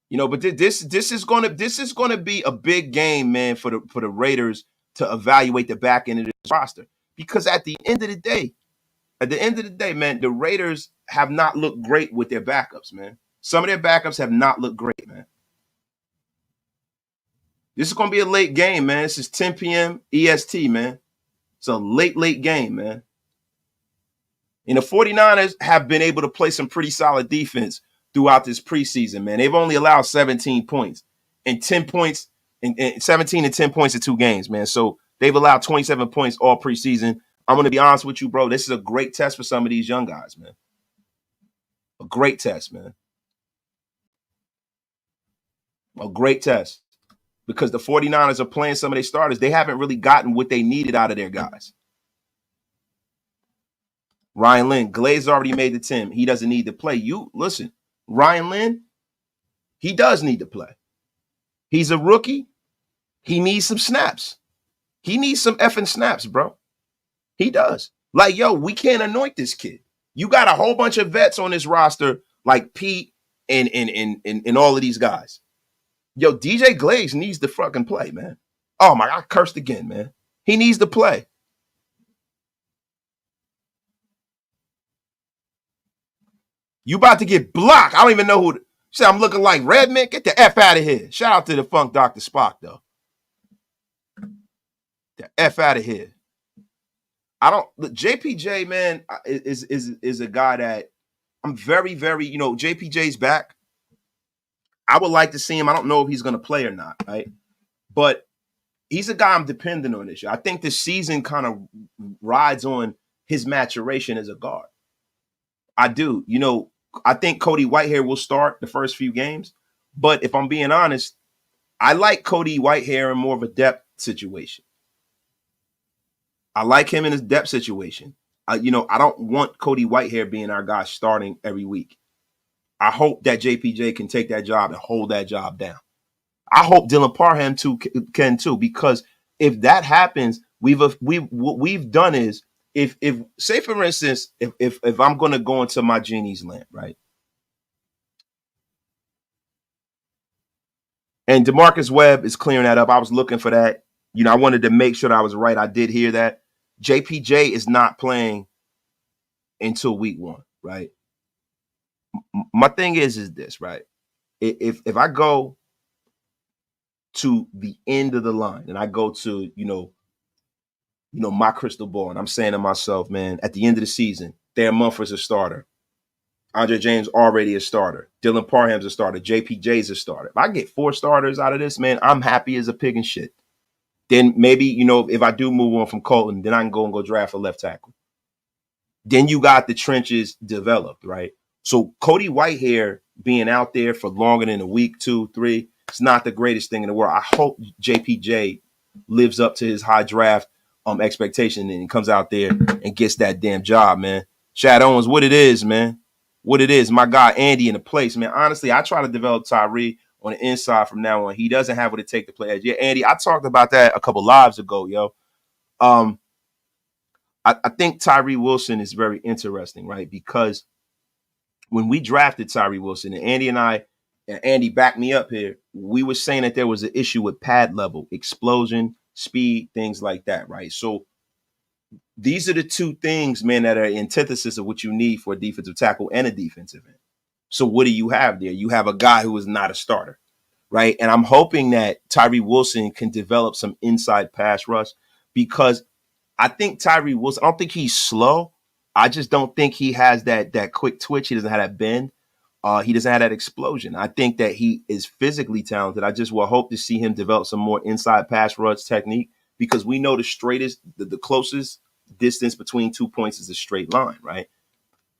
But this is gonna be a big game, man, for the Raiders to evaluate the back end of this roster. Because at the end of the day, man, the Raiders have not looked great with their backups, man. Some of their backups have not looked great, man. This is gonna be a late game, man. This is 10 p.m. EST, man. It's a late game, man. And the 49ers have been able to play some pretty solid defense throughout this preseason, man. They've only allowed 17 points and 10 points and 17 and 10 points in 2 games, man. So they've allowed 27 points all preseason. I'm going to be honest with you, bro. This is a great test for some of these young guys, man. A great test, man. A great test. Because the 49ers are playing some of their starters. They haven't really gotten what they needed out of their guys. Ryan Lynn, Glaze already made the team. He doesn't need to play. Listen, Ryan Lynn, he does need to play. He's a rookie. He needs some snaps. He needs some effing snaps, bro. He does. Like, yo, we can't anoint this kid. You got a whole bunch of vets on this roster, like Pete and all of these guys. Yo, DJ Glaze needs to fucking play, man. Oh my, I cursed again, man. He needs to play. You about to get blocked. I don't even know who. Say I'm looking like Redman. Get the F out of here. Shout out to the Funk Dr. Spock, though. The F out of here. JPJ, man, is a guy that I'm very, very, JPJ's back. I would like to see him. I don't know if he's going to play or not, right? But he's a guy I'm dependent on this year. I think the season kind of rides on his maturation as a guard. I do. I think Cody Whitehair will start the first few games. But if I'm being honest, I like Cody Whitehair in more of a depth situation. I like him in his depth situation. I don't want Cody Whitehair being our guy starting every week. I hope that JPJ can take that job and hold that job down. I hope Dylan Parham can too, because if that happens, what we've done is if say for instance, if I'm going to go into my genie's lamp, right? And DeMarcus Webb is clearing that up. I was looking for that. I wanted to make sure that I was right. I did hear that. JPJ is not playing until week 1, right? My thing is this, right? If I go to the end of the line and I go to, my crystal ball, and I'm saying to myself, man, at the end of the season, Dan Mumford's a starter. Andre James already a starter. Dylan Parham's a starter. JPJ's a starter. If I get 4 starters out of this, man, I'm happy as a pig and shit. Then maybe, if I do move on from Kolton, then I can go draft a left tackle. Then you got the trenches developed, right? So Cody Whitehair being out there for longer than a week, 2, 3, it's not the greatest thing in the world. I hope JPJ lives up to his high draft expectation and he comes out there and gets that damn job, man. Chad Owens, what it is, man. What it is. My guy Andy in the place, man. Honestly, I try to develop Tyree on the inside from now on. He doesn't have what it takes to play edge. Yeah, Andy, I talked about that a couple lives ago, yo. I think Tyree Wilson is very interesting, right? Because when we drafted Tyree Wilson, and Andy backed me up here, we were saying that there was an issue with pad level, explosion, speed, things like that, right? So these are the 2 things, man, that are antithesis of what you need for a defensive tackle and a defensive end. So what do you have there? You have a guy who is not a starter, right? And I'm hoping that Tyree Wilson can develop some inside pass rush, because I think Tyree Wilson, I don't think he's slow. I just don't think he has that quick twitch. He doesn't have that bend. He doesn't have that explosion. I think that he is physically talented. I just will hope to see him develop some more inside pass rush technique, because we know the closest distance between 2 points is a straight line, right?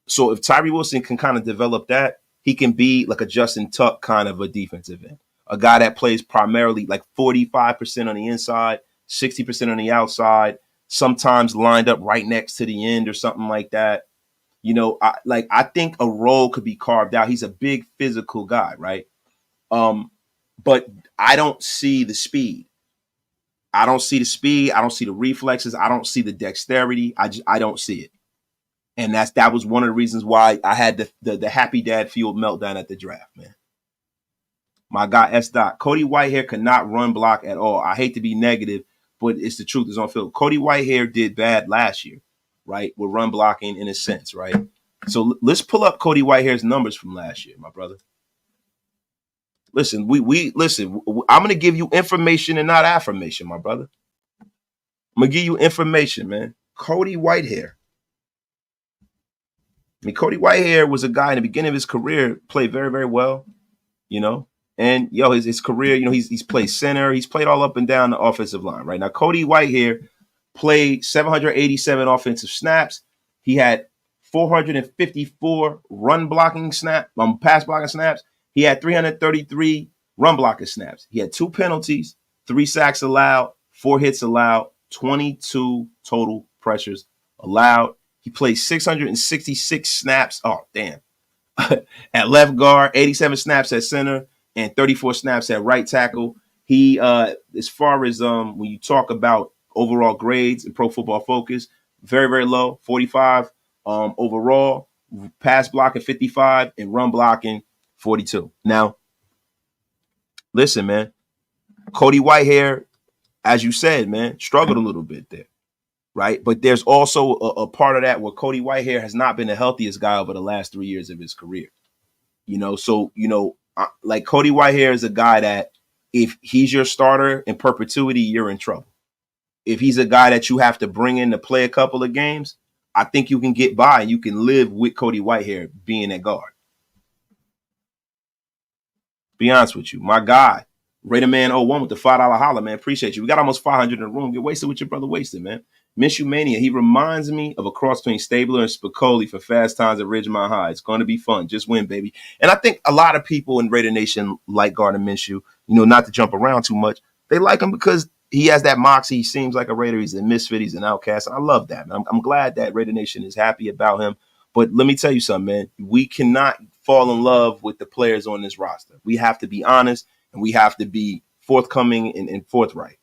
So if Tyree Wilson can kind of develop that, he can be like a Justin Tuck kind of a defensive end, a guy that plays primarily like 45% on the inside, 60% on the outside, sometimes lined up right next to the end or something like that. I think a role could be carved out. He's a big physical guy, right? But I don't see the speed. I don't see the reflexes. I don't see the dexterity. I don't see it. And that was one of the reasons why I had the happy dad fueled meltdown at the draft, man. My guy S. Dot, Cody Whitehair could not run block at all. I hate to be negative, but it's the truth is on field. Cody Whitehair did bad last year, right? With run blocking in a sense, right? So let's pull up Cody Whitehair's numbers from last year, my brother. Listen, listen. I'm gonna give you information and not affirmation, my brother. I'm gonna give you information, man. Cody Whitehair. Cody Whitehair was a guy in the beginning of his career, played very, very well, and his career, he's played center, he's played all up and down the offensive line, right? Now, Cody Whitehair played 787 offensive snaps. He had 454 pass blocking snaps. He had 333 run blocking snaps. He had 2 penalties, 3 sacks allowed, 4 hits allowed, 22 total pressures allowed. He played 666 snaps. Oh, damn. At left guard, 87 snaps at center, and 34 snaps at right tackle. He, as far as when you talk about overall grades in Pro Football Focus, very, very low, 45 overall, pass blocking 55, and run blocking 42. Now, listen, man, Cody Whitehair, as you said, man, struggled a little bit there. right? But there's also a part of that where Cody Whitehair has not been the healthiest guy over the last 3 years of his career. So like Cody Whitehair is a guy that if he's your starter in perpetuity, you're in trouble. If he's a guy that you have to bring in to play a couple of games, I think you can get by and you can live with Cody Whitehair being at guard. Be honest with you. My guy, RaiderMan01 with the $5 holla, man. Appreciate you. We got almost 500 in the room. Get wasted with your brother Wasted, man. Minshew Mania. He reminds me of a cross between Stabler and Spicoli for Fast Times at Ridgemont High. It's going to be fun. Just win, baby. And I think a lot of people in Raider Nation like Gardner Minshew, not to jump around too much. They like him because he has that moxie. He seems like a Raider. He's a misfit. He's an outcast. I love that, man. I'm glad that Raider Nation is happy about him. But let me tell you something, man. We cannot fall in love with the players on this roster. We have to be honest and we have to be forthcoming and forthright.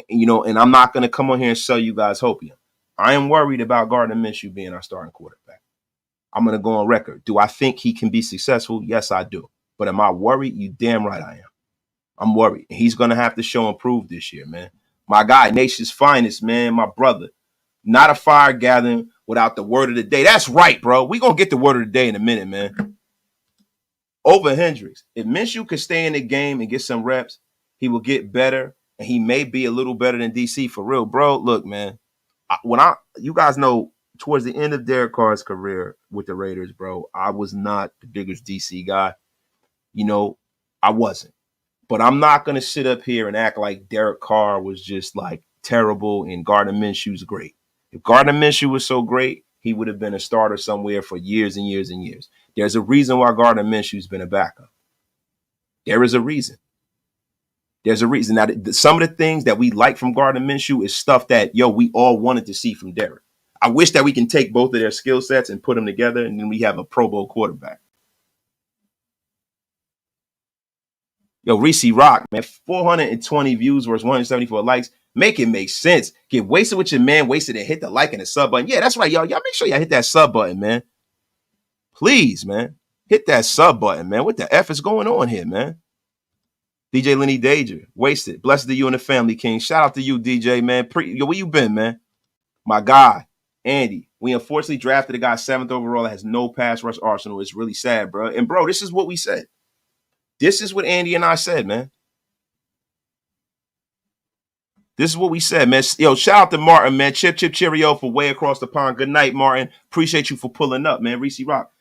And I'm not going to come on here and sell you guys hopium. I am worried about Gardner Minshew being our starting quarterback. I'm going to go on record. Do I think he can be successful? Yes, I do. But am I worried? You damn right I am. I'm worried. He's going to have to show and prove this year, man. My guy, Nation's finest, man, my brother. Not a fire gathering without the word of the day. That's right, bro. We're going to get the word of the day in a minute, man. Over Hendricks. If Minshew could stay in the game and get some reps, he will get better, and he may be a little better than DC for real. Bro, look, man. You guys know, towards the end of Derek Carr's career with the Raiders, bro, I was not the biggest DC guy. I wasn't. But I'm not going to sit up here and act like Derek Carr was just like terrible and Gardner Minshew's great. If Gardner Minshew was so great, he would have been a starter somewhere for years and years and years. There's a reason why Gardner Minshew's been a backup. There is a reason. There's a reason. Now, some of the things that we like from Gardner Minshew is stuff that, we all wanted to see from Derek. I wish that we can take both of their skill sets and put them together, and then we have a Pro Bowl quarterback. Reese Rock, man, 420 views versus 174 likes. Make it make sense. Get wasted with your man, wasted, and hit the like and the sub button. Yeah, that's right, y'all. Y'all make sure y'all hit that sub button, man. Please, man. Hit that sub button, man. What the F is going on here, man? DJ Lenny Danger, wasted. Blessed to you and the family, King. Shout out to you, DJ, man. Where you been, man? My guy, Andy. We unfortunately drafted a guy 7th overall that has no pass rush arsenal. It's really sad, bro. And, bro, this is what we said. This is what Andy and I said, man. This is what we said, man. Shout out to Martin, man. Chip, cheerio for way across the pond. Good night, Martin. Appreciate you for pulling up, man. Reese Rock.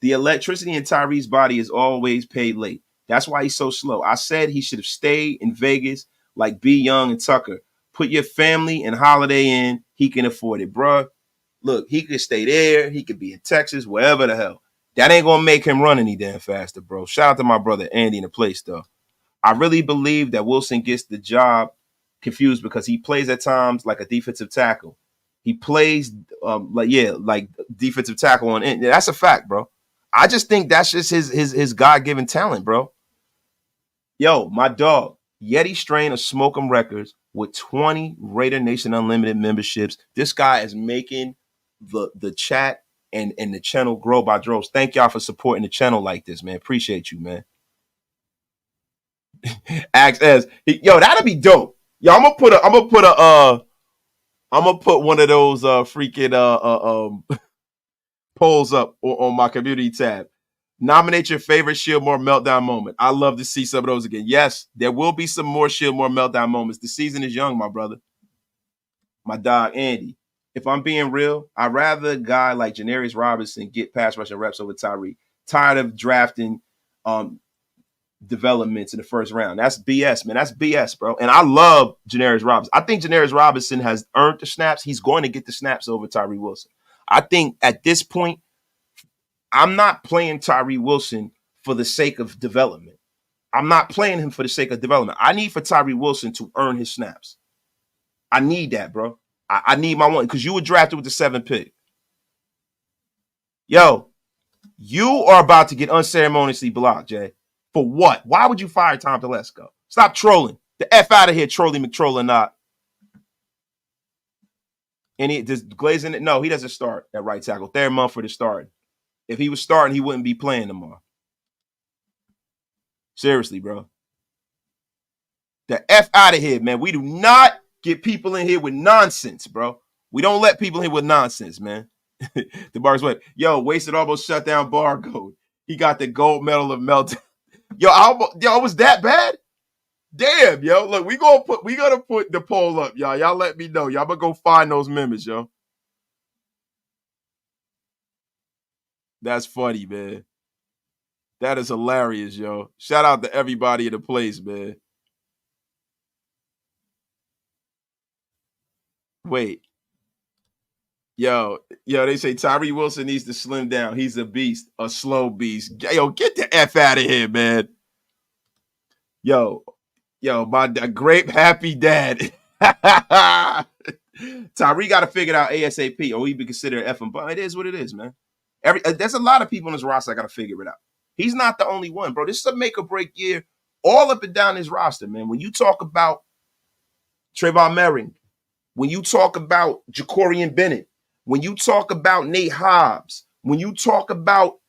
The electricity in Tyree's body is always paid late. That's why he's so slow. I said he should have stayed in Vegas like B. Young and Tucker. Put your family and Holiday in. He can afford it, bro. Look, he could stay there. He could be in Texas, wherever the hell. That ain't going to make him run any damn faster, bro. Shout out to my brother Andy in the place, though. I really believe that Wilson gets the job confused because he plays at times like a defensive tackle. He plays like defensive tackle on it. That's a fact, bro. I just think that's just his God-given talent, bro. My dog, Yeti Strain of Smoke'em Records with 20 Raider Nation Unlimited memberships. This guy is making the chat and the channel grow by droves. Thank y'all for supporting the channel like this, man. Appreciate you, man. Ask as that'll be dope. I'm gonna put one of those freaking polls up on my community tab. Nominate your favorite Shieldmore meltdown moment. I love to see some of those again. Yes, there will be some more Shieldmore meltdown moments. The season is young, my brother. My dog, Andy. If I'm being real, I'd rather a guy like Janarius Robinson get pass rushing reps over Tyree. Tired of drafting developments in the first round. That's BS, man. That's BS, bro. And I love Janarius Robinson. I think Janarius Robinson has earned the snaps. He's going to get the snaps over Tyree Wilson. I think at this point, I'm not playing Tyree Wilson for the sake of development. I'm not playing him for the sake of development. I need for Tyree Wilson to earn his snaps. I need that, bro. I need my one because you were drafted with the 7th pick. You are about to get unceremoniously blocked, Jay. For what? Why would you fire Tom Telesco? Stop trolling. The F out of here, Trolly McTroll or not. And he does Glazing it? No, he doesn't start at right tackle. Third month for the start. If he was starting, he wouldn't be playing tomorrow. Seriously, bro. The F out of here, man. We do not get people in here with nonsense, bro. We don't let people in with nonsense, man. The bar's what? Yo, wasted almost shut down Barcode. He got the gold medal of meltdown. Yo, it was that bad? Damn, yo. Look, we gotta put the poll up, y'all. Y'all let me know. Y'all gonna go find those members, yo. That's funny, man. That is hilarious, yo. Shout out to everybody in the place, man. Wait. Yo, they say Tyree Wilson needs to slim down. He's a beast, a slow beast. Yo, get the F out of here, man. Yo, my great happy dad. Tyree got to figure it out ASAP, or he be considered effing. But it is what it is, man. There's a lot of people in this roster that got to figure it out. He's not the only one, bro. This is a make or break year all up and down his roster, man. When you talk about Trayvon Merring, when you talk about Jacorian Bennett, when you talk about Nate Hobbs, when you talk about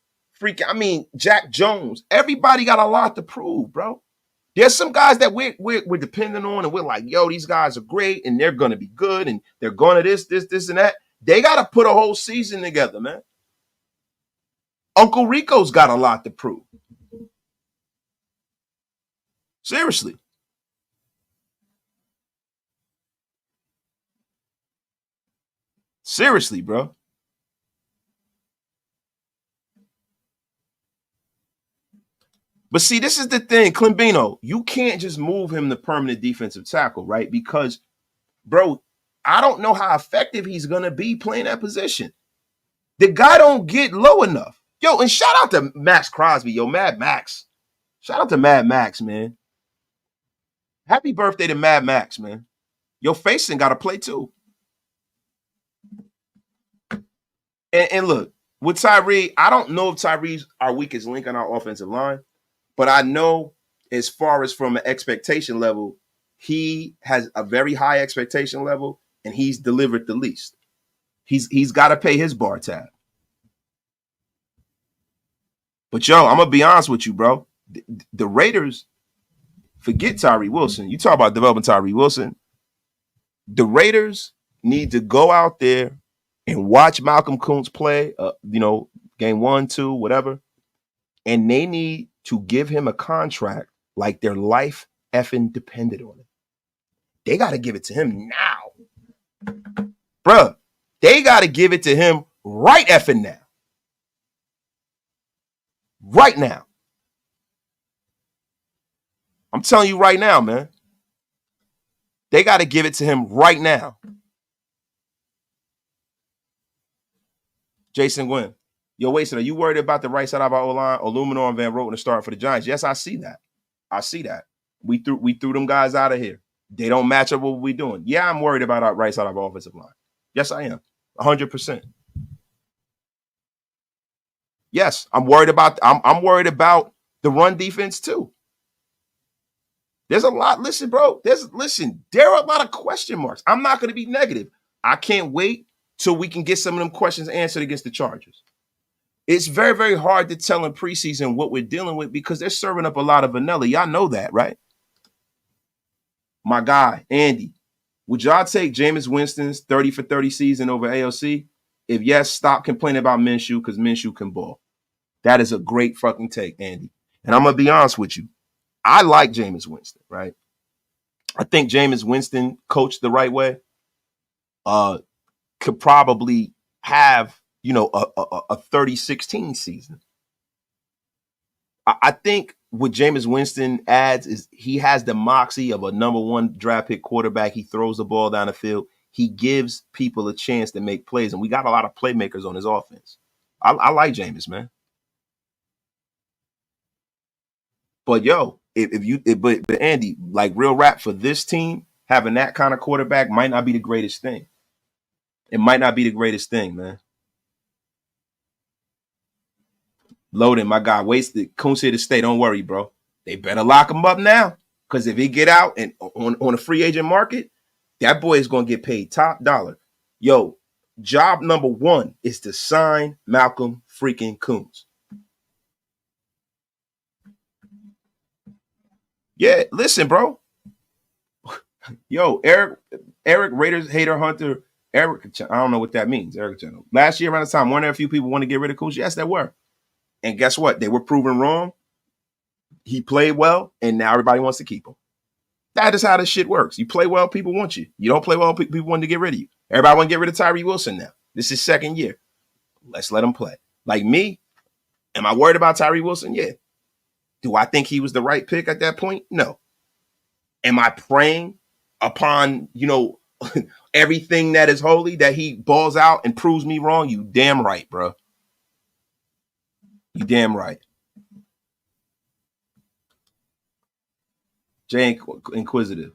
Jack Jones, everybody got a lot to prove, bro. There's some guys that we're depending on, and we're like, yo, these guys are great, and they're going to be good, and they're going to this, and that. They got to put a whole season together, man. Uncle Rico's got a lot to prove. Seriously. Seriously, bro. But see, this is the thing, Climbino. You can't just move him to permanent defensive tackle, right? Because, bro, I don't know how effective he's going to be playing that position. The guy don't get low enough. Yo, and shout out to Max Crosby. Yo, Mad Max. Shout out to Mad Max, man. Happy birthday to Mad Max, man. Your facing got to play too. And look, with Tyree, I don't know if Tyree's our weakest link on our offensive line, but I know as far as from an expectation level, he has a very high expectation level, and he's delivered the least. He's got to pay his bar tab. But, yo, I'm going to be honest with you, bro. The Raiders, forget Tyree Wilson. You talk about developing Tyree Wilson. The Raiders need to go out there and watch Malcolm Kuntz play, game 1, 2, whatever. And they need to give him a contract like their life effing depended on it. They got to give it to him now. Bruh, they got to give it to him right effing now. Right now. I'm telling you right now, man. They got to give it to him right now. Jason Gwynn. Yo, Wasted, are you worried about the right side of our O-line? Illuminor and Van Roten to start for the Giants? Yes, I see that. We threw them guys out of here. They don't match up with what we're doing. Yeah, I'm worried about our right side of our offensive line. Yes, I am. 100%. Yes, I'm worried about the run defense too. There's a lot. Listen, bro. There are a lot of question marks. I'm not going to be negative. I can't wait till we can get some of them questions answered against the Chargers. It's very, very hard to tell in preseason what we're dealing with because they're serving up a lot of vanilla. Y'all know that, right? My guy, Andy, would y'all take Jameis Winston's 30 for 30 season over AOC? If yes, stop complaining about Minshew because Minshew can ball. That is a great fucking take, Andy. And I'm going to be honest with you. I like Jameis Winston, right? I think Jameis Winston, coached the right way, could probably have, a 30-16 season. I think what Jameis Winston adds is he has the moxie of a number 1 draft pick quarterback. He throws the ball down the field. He gives people a chance to make plays, and we got a lot of playmakers on his offense. I like Jameis, man. But yo, but Andy, like real rap for this team, having that kind of quarterback might not be the greatest thing. It might not be the greatest thing, man. Loading, my guy, wasted. Kuntz here to stay. Don't worry, bro. They better lock him up now. Because if he get out and on a free agent market, that boy is going to get paid top dollar. Yo, job number 1 is to sign Malcolm freaking Kuntz. Yeah, listen, bro. Yo, Eric Raiders Hater Hunter Eric, I don't know what that means. Eric Channel. Last year around the time, weren't there a few people want to get rid of Coach? Yes, there were. And guess what? They were proven wrong. He played well, and now everybody wants to keep him. That is how this shit works. You play well, people want you. You don't play well, people want to get rid of you. Everybody want to get rid of Tyree Wilson now. This is second year. Let's let him play. Like me, am I worried about Tyree Wilson? Yeah. Do I think he was the right pick at that point? No. Am I praying upon, everything that is holy that he balls out and proves me wrong? You damn right, bro. You damn right. Jay Inquisitive.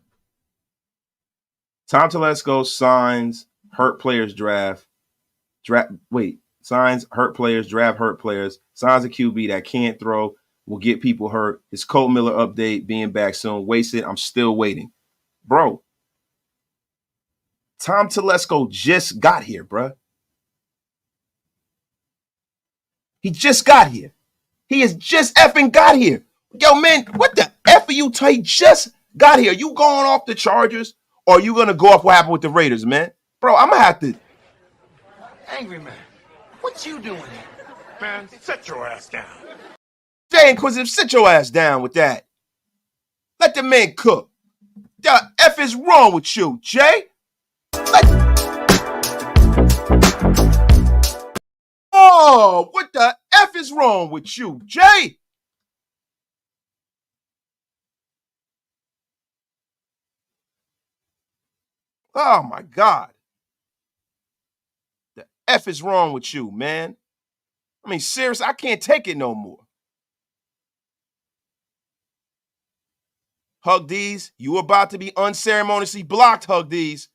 Tom Telesco signs hurt players signs hurt players, draft hurt players, signs a QB that can't throw, will get people hurt. His Colt Miller update being back soon. Wasted. I'm still waiting. Bro, Tom Telesco just got here, bro. He just got here. He has just effing got here. Yo, man, what the F are you? He just got here. You going off the Chargers or are you going to go off what happened with the Raiders, man? Bro, I'm going to have to. Angry man, what you doing here? Man, sit your ass down. Jay Inquisitive, sit your ass down with that. Let the man cook. The F is wrong with you, Jay? Oh, what the F is wrong with you, Jay? Oh, my God. The F is wrong with you, man. I mean, seriously, I can't take it no more. Hug D's, you about to be unceremoniously blocked, Hug D's.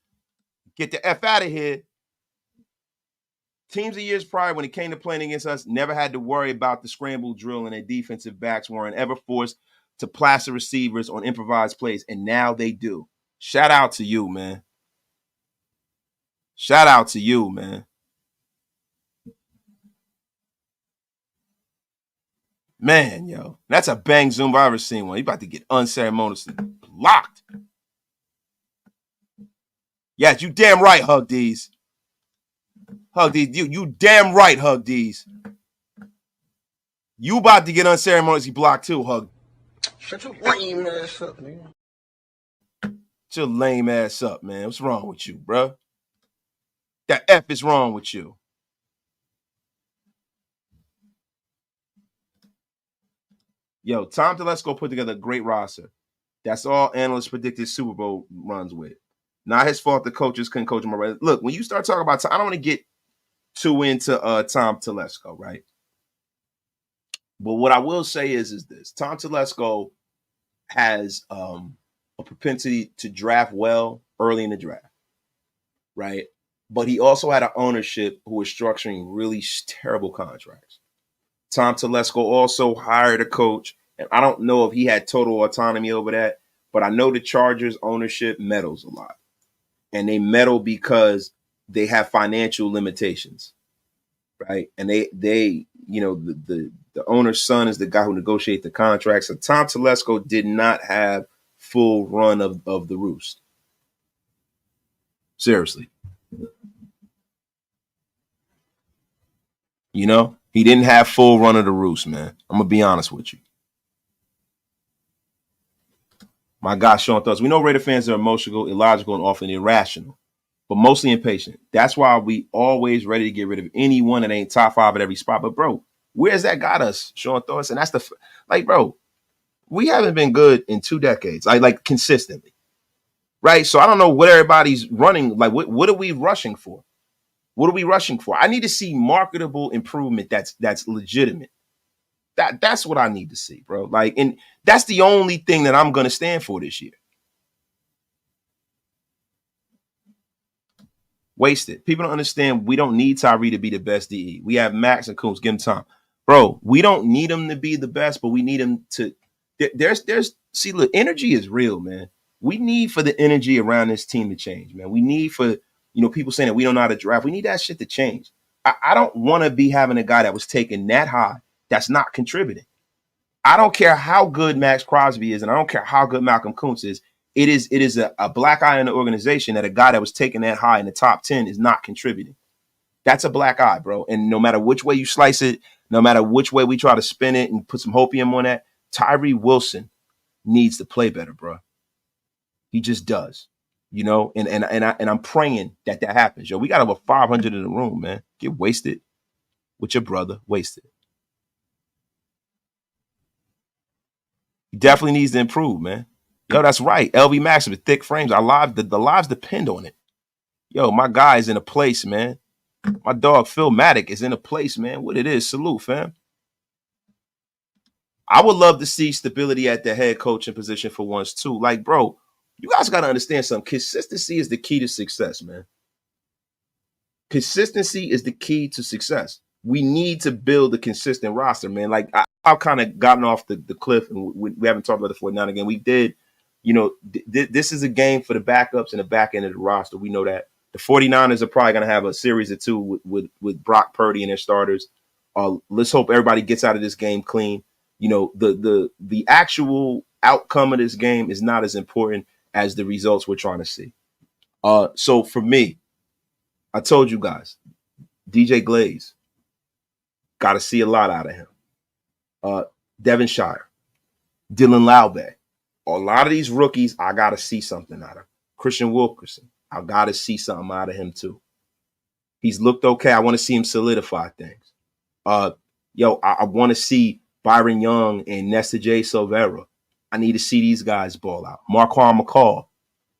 Get the F out of here. Teams of years prior, when it came to playing against us, never had to worry about the scramble drill, and their defensive backs weren't ever forced to plaster receivers on improvised plays, and now they do. Shout out to you, man. Shout out to you, man. Man, yo, that's a bang zoom I've ever seen one. You about to get unceremoniously blocked. Yes, you damn right, Hug D's. Hug D's, you damn right, Hug D's. You about to get unceremoniously blocked too, Hug. Shut your lame ass up, man. Shut your lame ass up, man. What's wrong with you, bro? That F is wrong with you. Yo, Tom Telesco put together a great roster. That's all analysts predicted Super Bowl runs with. Not his fault the coaches couldn't coach him already. Look, when you start talking about Tom, I don't want to get too into Tom Telesco, right? But what I will say is this. Tom Telesco has a propensity to draft well early in the draft, right? But he also had an ownership who was structuring really terrible contracts. Tom Telesco also hired a coach, and I don't know if he had total autonomy over that, but I know the Chargers ownership meddles a lot. And they meddle because they have financial limitations, right? And they the owner's son is the guy who negotiates the contracts. So Tom Telesco did not have full run of the roost. Seriously. He didn't have full run of the roost, man. I'm going to be honest with you. My gosh, Sean Thoughts. We know Raider fans are emotional, illogical, and often irrational, but mostly impatient. That's why we always ready to get rid of anyone that ain't top 5 at every spot. But, bro, where's that got us, Sean Thoughts? And that's bro, we haven't been good in 2 decades, like consistently, right? So I don't know what everybody's running. Like, what are we rushing for? What are we rushing for? I need to see marketable improvement that's legitimate. That's what I need to see, bro. Like, and that's the only thing that I'm going to stand for this year. Wasted. People don't understand we don't need Tyree to be the best DE. We have Max and Coombs. Give him time. Bro, we don't need him to be the best, but we need him to see, look, energy is real, man. We need for the energy around this team to change, man. We need for people saying that we don't know how to draft. We need that shit to change. I don't want to be having a guy that was taken that high that's not contributing. I don't care how good Max Crosby is, and I don't care how good Malcolm Kuntz is. it is a black eye in the organization that a guy that was taken that high in the top 10 is not contributing. That's a black eye, bro. And no matter which way you slice it, no matter which way we try to spin it and put some hopium on that, Tyree Wilson needs to play better, bro. He just does, you know. And I'm praying that happens. Yo, we got over 500 in the room, man. Get wasted with your brother, wasted. He definitely needs to improve, man. Yo, that's right. LV Max with thick frames. The lives depend on it. Yo, my guy is in a place, man. My dog Phil Maddock is in a place, man. What it is, salute, fam. I would love to see stability at the head coaching position for once too. Like, bro, you guys got to understand something. Consistency is the key to success, man. Consistency is the key to success. We need to build a consistent roster, man. Like, I've kind of gotten off the cliff, and we haven't talked about it for now and again. We did, you know, this is a game for the backups and the back end of the roster. We know that. The 49ers are probably going to have a series or two with Brock Purdy and their starters. Let's hope everybody gets out of this game clean. You know, the actual outcome of this game is not as important as the results we're trying to see. So for me, I told you guys, DJ Glaze, got to see a lot out of him. Devin Shire, Dylan Laube, a lot of these rookies, I got to see something out of. Christian Wilkerson, I got to see something out of him too. He's looked okay. I want to see him solidify things. I want to see Byron Young and Nesta J. Silvera. I need to see these guys ball out. Marquand McCall.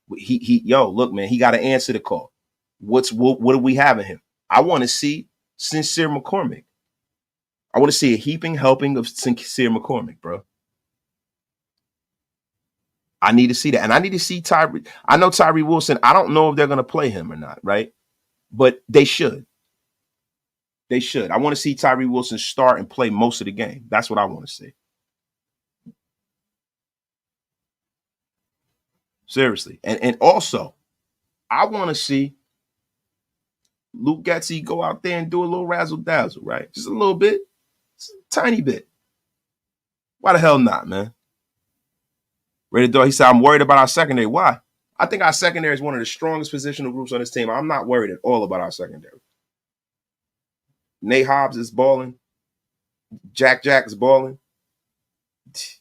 Look, man, he got to answer the call. What do we have in him? I want to see Sincere McCormick. I want to see a heaping helping of Sincere McCormick, bro. I need to see that. And I need to see Tyree. I know Tyree Wilson. I don't know if they're going to play him or not, right? But they should. They should. I want to see Tyree Wilson start and play most of the game. That's what I want to see. Seriously. And also, I want to see Luke Getsy go out there and do a little razzle-dazzle, right? Just a little bit. Just a tiny bit. Why the hell not, man? Raider Dog, he said, I'm worried about our secondary. Why? I think our secondary is one of the strongest positional groups on this team. I'm not worried at all about our secondary. Nate Hobbs is balling. Jack is balling.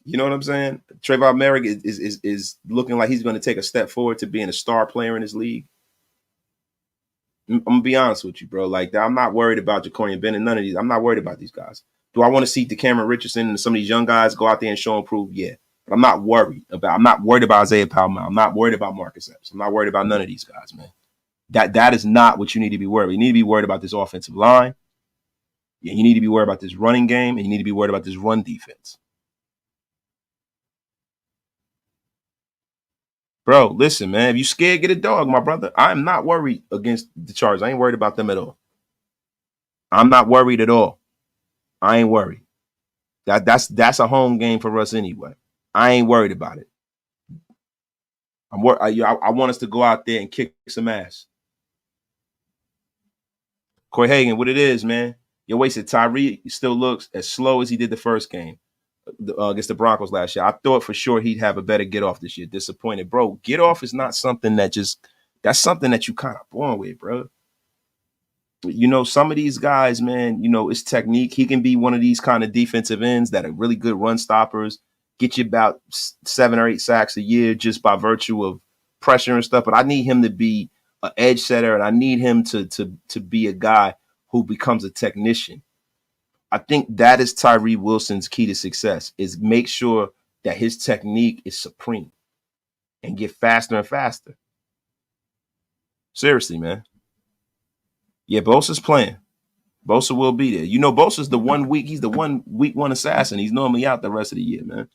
You know what I'm saying? Trayvon Merrick is looking like he's going to take a step forward to being a star player in this league. I'm going to be honest with you, bro. Like, I'm not worried about Jacorian Bennett. None of these. I'm not worried about these guys. Do I want to see DeCameron Richardson and some of these young guys go out there and show and prove? Yeah. But I'm not worried about Isaiah Palmer. I'm not worried about Marcus Epps. I'm not worried about none of these guys, man. That is not what you need to be worried about. You need to be worried about this offensive line. Yeah, you need to be worried about this running game, and you need to be worried about this run defense. Bro, listen, man. If you scared, get a dog, my brother. I'm not worried against the Chargers. I ain't worried about them at all. I'm not worried at all. I ain't worried. That's a home game for us anyway. I ain't worried about it. I want us to go out there and kick some ass. Corey Hagan, what it is, man. You're wasted. Tyree still looks as slow as he did the first game against the Broncos last year. I thought for sure he'd have a better get off this year. Disappointed. Bro, get off is not something that's something that you kind of born with, bro. You know, some of these guys, man, you know, it's technique. He can be one of these kind of defensive ends that are really good run stoppers, get you about 7 or 8 sacks a year just by virtue of pressure and stuff. But I need him to be an edge setter, and I need him to be a guy who becomes a technician. I think that is Tyree Wilson's key to success, is make sure that his technique is supreme and get faster and faster. Seriously, man. Yeah, Bosa's playing. Bosa will be there. You know, Bosa's he's the week one assassin. He's normally out the rest of the year, man.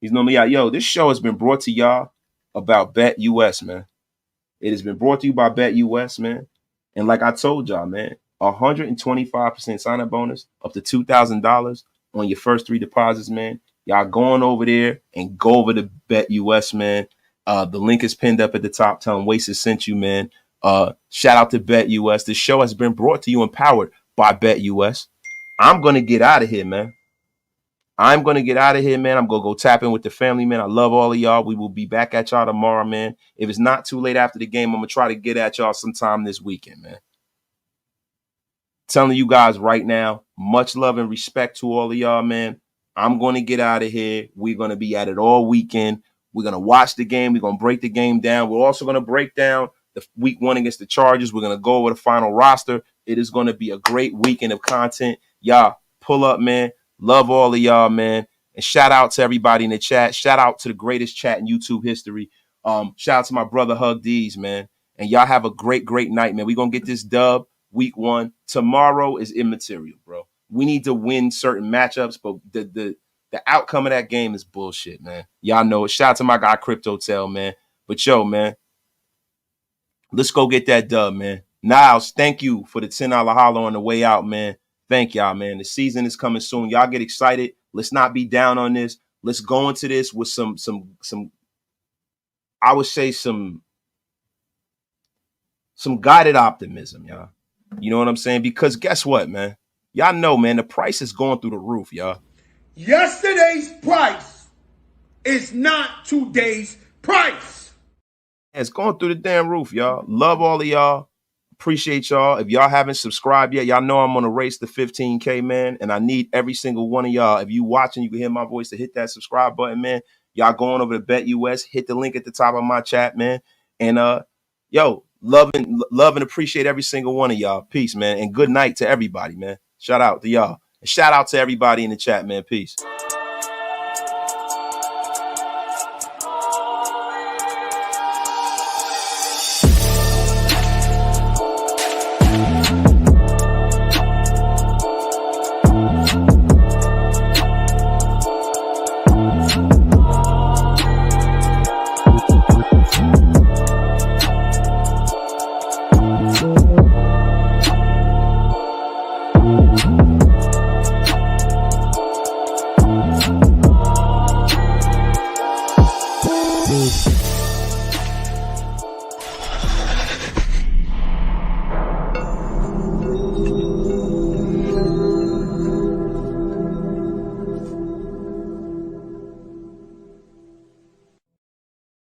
He's normally out. Yo, this show has been brought to y'all about Bet US, man. It has been brought to you by Bet US, man. And like I told y'all, man, 125% sign-up bonus up to $2,000 on your first 3 deposits, man. Y'all going over there and go over to Bet US, man. The link is pinned up at the top. Tell them Wasted sent you, man. Shout out to Bet US. This show has been brought to you and powered by Bet US. I'm going to get out of here, man. I'm going to get out of here, man. I'm going to go tap in with the family, man. I love all of y'all. We will be back at y'all tomorrow, man. If it's not too late after the game, I'm going to try to get at y'all sometime this weekend, man. Telling you guys right now, much love and respect to all of y'all, man. I'm going to get out of here. We're going to be at it all weekend. We're going to watch the game. We're going to break the game down. We're also going to break down the week 1 against the Chargers. We're going to go over the final roster. It is going to be a great weekend of content. Y'all, pull up, man. Love all of y'all, man. And shout out to everybody in the chat. Shout out to the greatest chat in YouTube history. Shout out to my brother Hug D's, man. And y'all have a great, great night, man. We're going to get this dub week 1. Tomorrow is immaterial, bro. We need to win certain matchups, but the outcome of that game is bullshit, man. Y'all know it. Shout out to my guy Crypto Tail, man. But yo, man, let's go get that dub, man. Niles, thank you for the $10 holler on the way out, man. Thank y'all, man. The season is coming soon. Y'all get excited. Let's not be down on this. Let's go into this with some I would say some guided optimism, y'all. You know what I'm saying? Because guess what, man? Y'all know, man, the price is going through the roof, y'all. Yesterday's price is not today's price. It's going through the damn roof, y'all. Love all of y'all. Appreciate y'all. If y'all haven't subscribed yet, y'all know I'm on a race to 15K, man. And I need every single one of y'all. If you watching, you can hear my voice to hit that subscribe button, man. Y'all going over to BetUS, hit the link at the top of my chat, man. And yo, love and appreciate every single one of y'all. Peace, man. And good night to everybody, man. Shout out to y'all. And shout out to everybody in the chat, man. Peace. Peace.